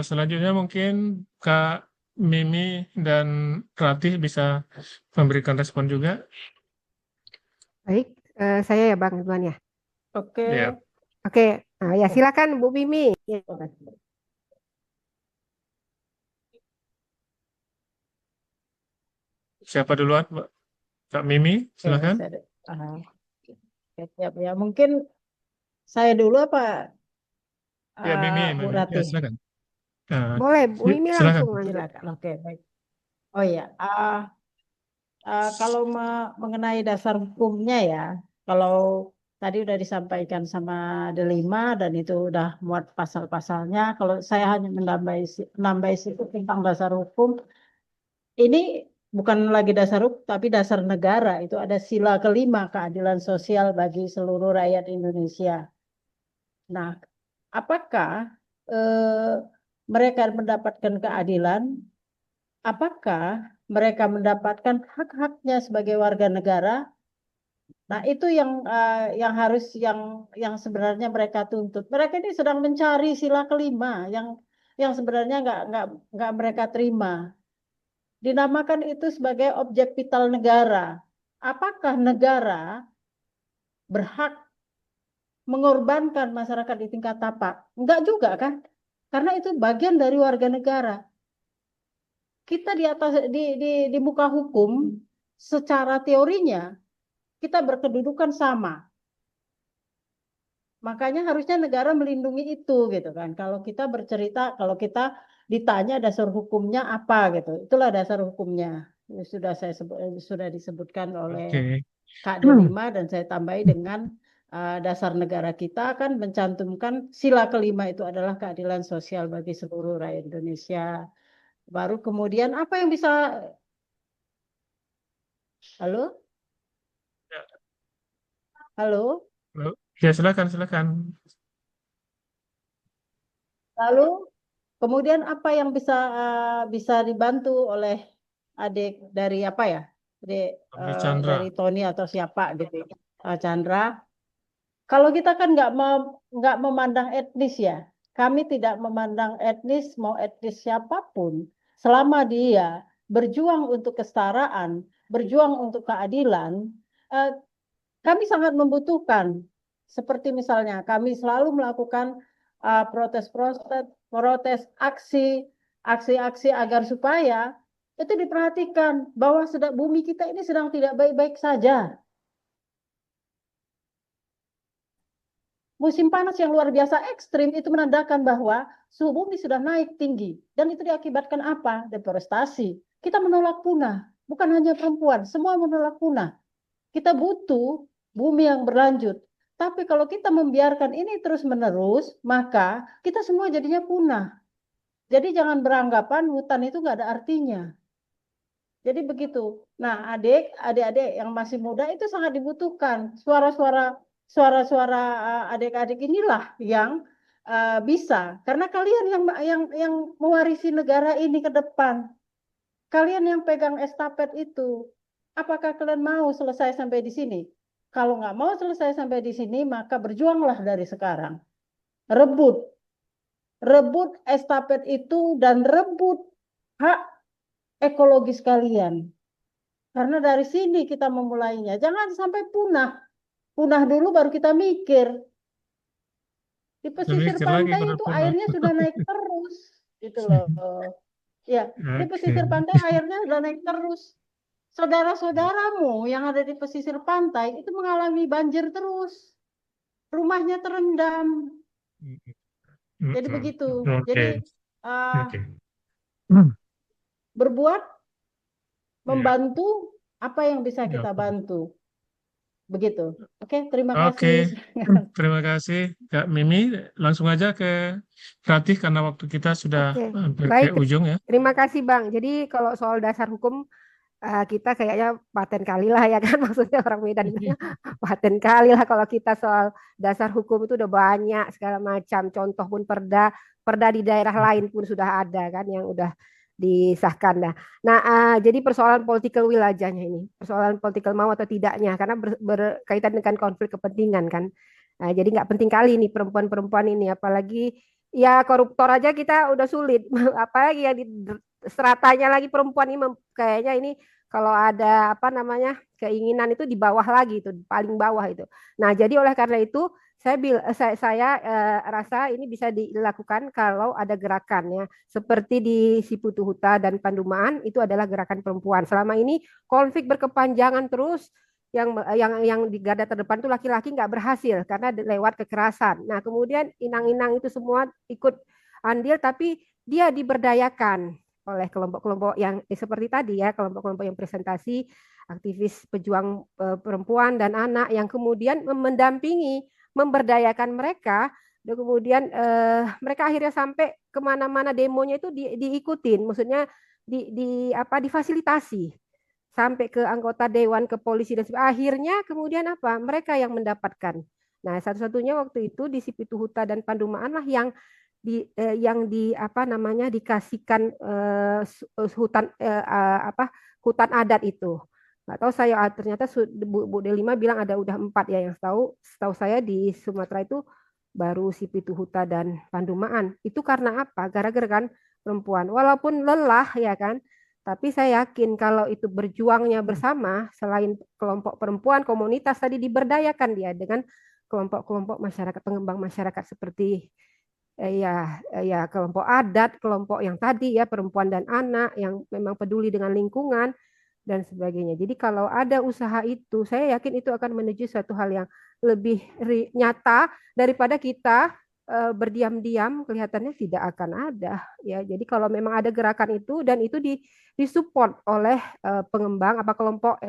Selanjutnya mungkin Kak Mimi dan Ratih bisa memberikan respon juga. Baik, saya ya Bang Ridwan ya. Oke. Ya. Oke, nah, ya silakan Bu Mimi. Ya. Siapa duluan, Mbak? Kak Mimi, silakan. Siap ya. Mungkin saya dulu apa Ya, Mimi, Bu Mimi. Ya, Ratih? silakan. Boleh, Bu Yuk, Mimi silakan. langsung. Silakan. Oke, baik. Oh ya, kalau mengenai dasar hukumnya ya, kalau tadi udah disampaikan sama Delima dan itu udah muat pasal-pasalnya. Kalau saya hanya menambah situ tentang dasar hukum, ini bukan lagi dasar hukum, tapi dasar negara. Itu ada sila kelima, keadilan sosial bagi seluruh rakyat Indonesia. Nah, apakah mereka mendapatkan keadilan? Apakah mereka mendapatkan hak-haknya sebagai warga negara? Nah, itu yang harus yang sebenarnya mereka tuntut. Mereka ini sedang mencari sila kelima yang sebenarnya nggak mereka terima. Dinamakan itu sebagai objek vital negara. Apakah negara berhak mengorbankan masyarakat di tingkat tapak? Enggak juga kan? Karena itu bagian dari warga negara. Kita di atas di muka hukum secara teorinya kita berkedudukan sama. Makanya harusnya negara melindungi itu gitu kan. Kalau kita bercerita, kalau kita ditanya dasar hukumnya apa gitu. Itulah dasar hukumnya. Sudah disebutkan oleh Kak Delima dan saya tambahi dengan dasar negara kita kan mencantumkan sila kelima itu adalah keadilan sosial bagi seluruh rakyat Indonesia. Baru kemudian apa yang bisa. Halo? Halo? Ya, silakan. Lalu kemudian apa yang bisa dibantu oleh adik dari apa ya? Dari Tony atau siapa gitu. Chandra. Kalau kita kan nggak memandang etnis ya. Kami tidak memandang etnis, mau etnis siapapun, selama dia berjuang untuk kesetaraan, berjuang untuk keadilan, kami sangat membutuhkan. Seperti misalnya kami selalu melakukan protes, aksi agar supaya itu diperhatikan bahwa bumi kita ini sedang tidak baik-baik saja. Musim panas yang luar biasa ekstrim itu menandakan bahwa suhu bumi sudah naik tinggi. Dan itu diakibatkan apa? Deforestasi. Kita menolak punah. Bukan hanya perempuan, semua menolak punah. Kita butuh bumi yang berlanjut. Tapi kalau kita membiarkan ini terus-menerus, maka kita semua jadinya punah. Jadi jangan beranggapan hutan itu nggak ada artinya. Jadi begitu. Nah, adik-adik yang masih muda itu sangat dibutuhkan. Suara-suara adik-adik inilah yang bisa. Karena kalian yang mewarisi negara ini ke depan. Kalian yang pegang estafet itu. Apakah kalian mau selesai sampai di sini? Kalau nggak mau selesai sampai di sini, maka berjuanglah dari sekarang. Rebut estafet itu dan rebut hak ekologis kalian. Karena dari sini kita memulainya. Jangan sampai punah. Punah dulu baru kita mikir. Di pesisir pantai itu airnya sudah naik terus. Gitu loh. Ya, di Oke. pesisir pantai airnya udah naik terus. Saudara-saudaramu yang ada di pesisir pantai itu mengalami banjir terus. Rumahnya terendam. Jadi begitu. Oke. Jadi uh, Oke. berbuat, Ya. membantu apa yang bisa Ya. kita bantu. Begitu. Oke, terima Oke. kasih. Terima kasih Kak Mimi. Langsung aja ke Ratih karena waktu kita sudah Oke, hampir ke baik. ujung ya. Terima kasih Bang. Jadi kalau soal dasar hukum kita kayaknya paten kali lah ya kan, maksudnya orang Medan itu paten kali lah kalau kita soal dasar hukum itu udah banyak segala macam. Contoh pun perda di daerah lain pun sudah ada kan yang udah disahkan. Nah, jadi persoalan political will ajanya ini, persoalan political mau atau tidaknya, karena berkaitan dengan konflik kepentingan kan. Nah, jadi nggak penting kali nih perempuan-perempuan ini, apalagi ya koruptor aja kita udah sulit, apalagi yang di seratanya lagi perempuan ini kayaknya ini kalau ada apa namanya keinginan itu di bawah lagi itu paling bawah itu. Nah jadi oleh karena itu saya rasa ini bisa dilakukan kalau ada gerakan ya seperti di Siputu Huta dan Pandumaan itu adalah gerakan perempuan. Selama ini konflik berkepanjangan terus yang di garda terdepan itu laki-laki nggak berhasil karena lewat kekerasan. Nah kemudian inang-inang itu semua ikut andil tapi dia diberdayakan oleh kelompok-kelompok yang seperti tadi ya, kelompok-kelompok yang presentasi aktivis pejuang perempuan dan anak yang kemudian mendampingi, memberdayakan mereka, dan kemudian mereka akhirnya sampai kemana-mana demonya itu diikutin, maksudnya difasilitasi sampai ke anggota dewan, ke polisi dan akhirnya kemudian apa? Mereka yang mendapatkan. Nah, satu-satunya waktu itu di Sipitu Huta dan Pandumaan lah yang di apa namanya dikasihkan hutan adat itu. Nggak tahu saya ternyata Bu Delima bilang ada udah 4 ya yang setahu saya di Sumatera itu baru Sipitu Huta dan Pandumaan. Itu karena apa? Gara-gara kan perempuan. Walaupun lelah ya kan, tapi saya yakin kalau itu berjuangnya bersama, selain kelompok perempuan, komunitas tadi diberdayakan dia dengan kelompok-kelompok masyarakat, pengembang masyarakat seperti ya kelompok adat, kelompok yang tadi ya perempuan dan anak yang memang peduli dengan lingkungan dan sebagainya. Jadi kalau ada usaha itu, saya yakin itu akan menuju suatu hal yang lebih nyata daripada kita berdiam-diam kelihatannya tidak akan ada ya. Jadi kalau memang ada gerakan itu dan itu disupport oleh pengembang apa kelompok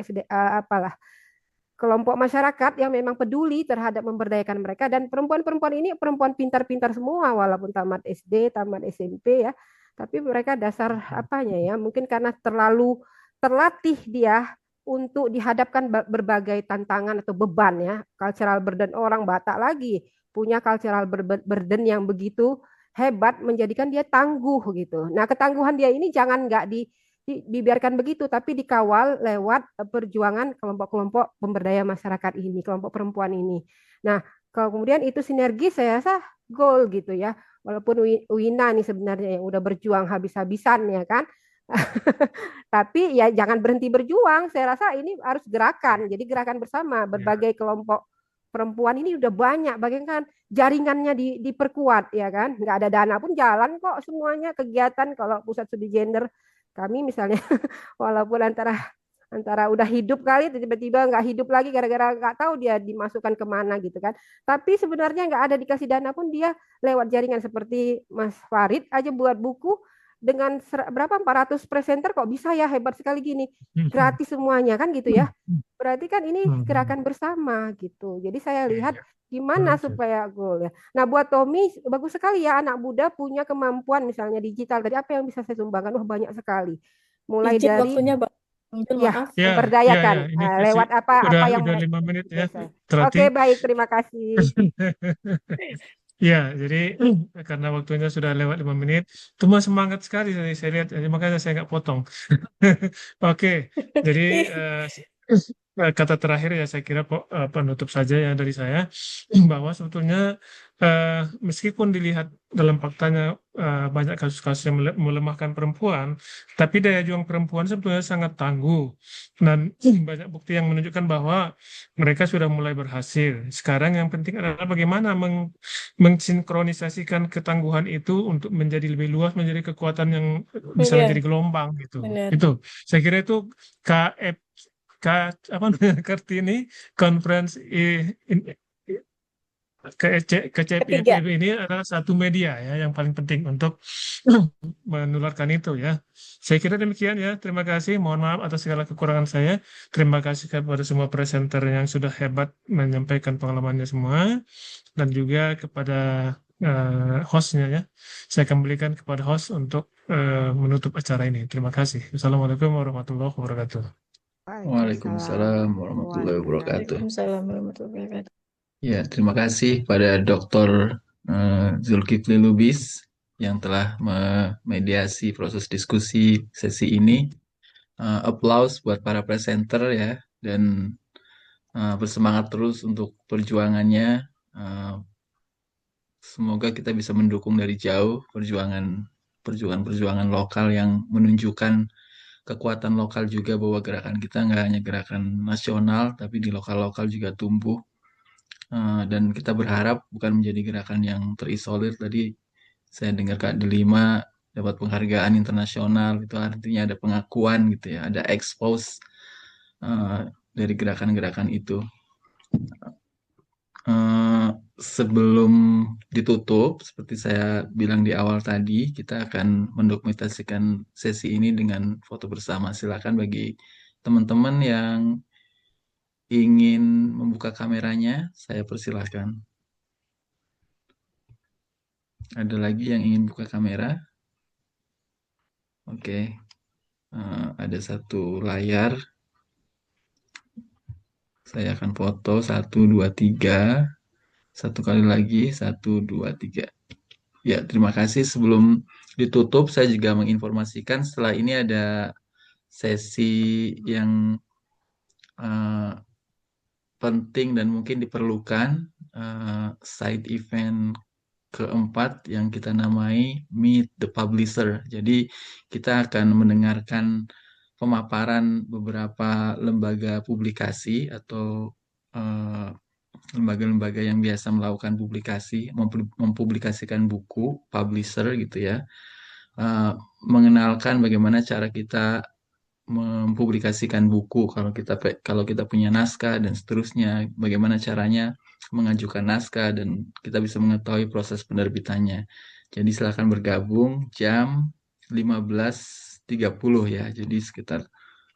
kelompok masyarakat yang memang peduli terhadap memberdayakan mereka dan perempuan-perempuan ini perempuan pintar-pintar semua walaupun tamat SD, tamat SMP ya. Tapi mereka dasar apanya ya, mungkin karena terlalu terlatih dia untuk dihadapkan berbagai tantangan atau beban ya. Cultural burden orang Batak lagi punya cultural burden yang begitu hebat menjadikan dia tangguh gitu. Nah, ketangguhan dia ini jangan nggak dibiarkan begitu, tapi dikawal lewat perjuangan kelompok-kelompok pemberdaya masyarakat ini, kelompok perempuan ini. Nah, kemudian itu sinergi saya rasa goal gitu ya. Walaupun Wina nih sebenarnya yang udah berjuang habis-habisan ya kan. Tapi ya jangan berhenti berjuang. Saya rasa ini harus gerakan. Jadi gerakan bersama berbagai kelompok perempuan ini udah banyak, bagaikan jaringannya diperkuat ya kan. Nggak ada dana pun jalan kok semuanya kegiatan kalau pusat studi gender kami misalnya walaupun antara udah hidup kali tiba-tiba nggak hidup lagi gara-gara nggak tahu dia dimasukkan kemana gitu kan, tapi sebenarnya nggak ada dikasih dana pun dia lewat jaringan seperti Mas Farid aja buat buku dengan berapa 400 presenter kok bisa ya, hebat sekali gini, gratis semuanya kan gitu ya, berarti kan ini gerakan bersama gitu. Jadi saya lihat gimana supaya goal ya. Nah buat Tommy bagus sekali ya anak muda punya kemampuan misalnya digital. Tadi apa yang bisa saya sumbangkan? Wah banyak sekali. Mulai Izin dari waktunya, Bang. ya Ya, memberdayakan ini lewat apa yang udah 5 menit ya, Oke, baik, terima kasih. Ya, jadi karena waktunya sudah lewat 5 menit, cuma semangat sekali saya lihat, jadi makanya saya nggak potong. Oke, jadi kata terakhir ya saya kira penutup saja ya dari saya bahwa sebetulnya meskipun dilihat dalam faktanya banyak kasus-kasus yang melemahkan perempuan, tapi daya juang perempuan sebetulnya sangat tangguh dan banyak bukti yang menunjukkan bahwa mereka sudah mulai berhasil. Sekarang yang penting adalah bagaimana mensinkronisasikan ketangguhan itu untuk menjadi lebih luas, menjadi kekuatan yang bisa Iya, menjadi gelombang gitu. benar. Itu saya kira itu KF apa namanya Kartini Conference Ketiga. KCPFF ini adalah satu media ya yang paling penting untuk menularkan itu ya. Saya kira demikian ya. Terima kasih. Mohon maaf atas segala kekurangan saya. Terima kasih kepada semua presenter yang sudah hebat menyampaikan pengalamannya semua dan juga kepada hostnya ya. Saya kembalikan kepada host untuk menutup acara ini. Terima kasih. Assalamualaikum warahmatullahi wabarakatuh. Waalaikumsalam warahmatullahi wabarakatuh. Waalaikumsalam warahmatullahi wabarakatuh. Ya, terima kasih pada Dr. Zulkifli Lubis yang telah memediasi proses diskusi sesi ini. Applause buat para presenter ya, dan bersemangat terus untuk perjuangannya. Semoga kita bisa mendukung dari jauh perjuangan lokal yang menunjukkan kekuatan lokal juga, bahwa gerakan kita nggak hanya gerakan nasional, tapi di lokal-lokal juga tumbuh. Dan kita berharap bukan menjadi gerakan yang terisolir. Tadi saya dengar Kak Delima dapat penghargaan internasional, itu artinya ada pengakuan gitu ya, ada expose dari gerakan-gerakan itu. Sebelum ditutup, seperti saya bilang di awal tadi, kita akan mendokumentasikan sesi ini dengan foto bersama. Silakan bagi teman-teman yang ingin membuka kameranya, saya persilahkan. Ada lagi yang ingin buka kamera? Oke. Ada satu layar. Saya akan foto 1, 2, 3. Satu kali lagi, 1, 2, 3. Ya, terima kasih. Sebelum ditutup, saya juga menginformasikan setelah ini ada sesi yang penting dan mungkin diperlukan, side event keempat yang kita namai Meet the Publisher. Jadi kita akan mendengarkan pemaparan beberapa lembaga publikasi atau lembaga-lembaga yang biasa melakukan publikasi, mempublikasikan buku, publisher gitu ya, mengenalkan bagaimana cara kita mempublikasikan buku kalau kita punya naskah dan seterusnya, bagaimana caranya mengajukan naskah dan kita bisa mengetahui proses penerbitannya. Jadi silakan bergabung jam 15.30 ya. Jadi sekitar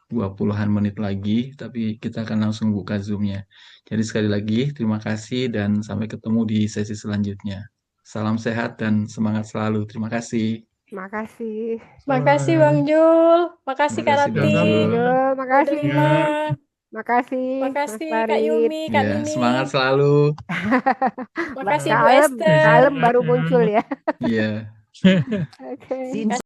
20-an menit lagi, tapi kita akan langsung buka Zoom-nya. Jadi sekali lagi terima kasih dan sampai ketemu di sesi selanjutnya. Salam sehat dan semangat selalu. Terima kasih. Terima kasih. Makasih Bang Jul. Makasih Kak Makasih, Bang Rati. Jul. Makasih. Delima. Makasih, Mas Makasih Kak Farid. Yumi, Kak Ya, Nini. semangat selalu. Makasih Kak Bu Alem, Esther. Kak Alem baru muncul ya. Iya. Oke.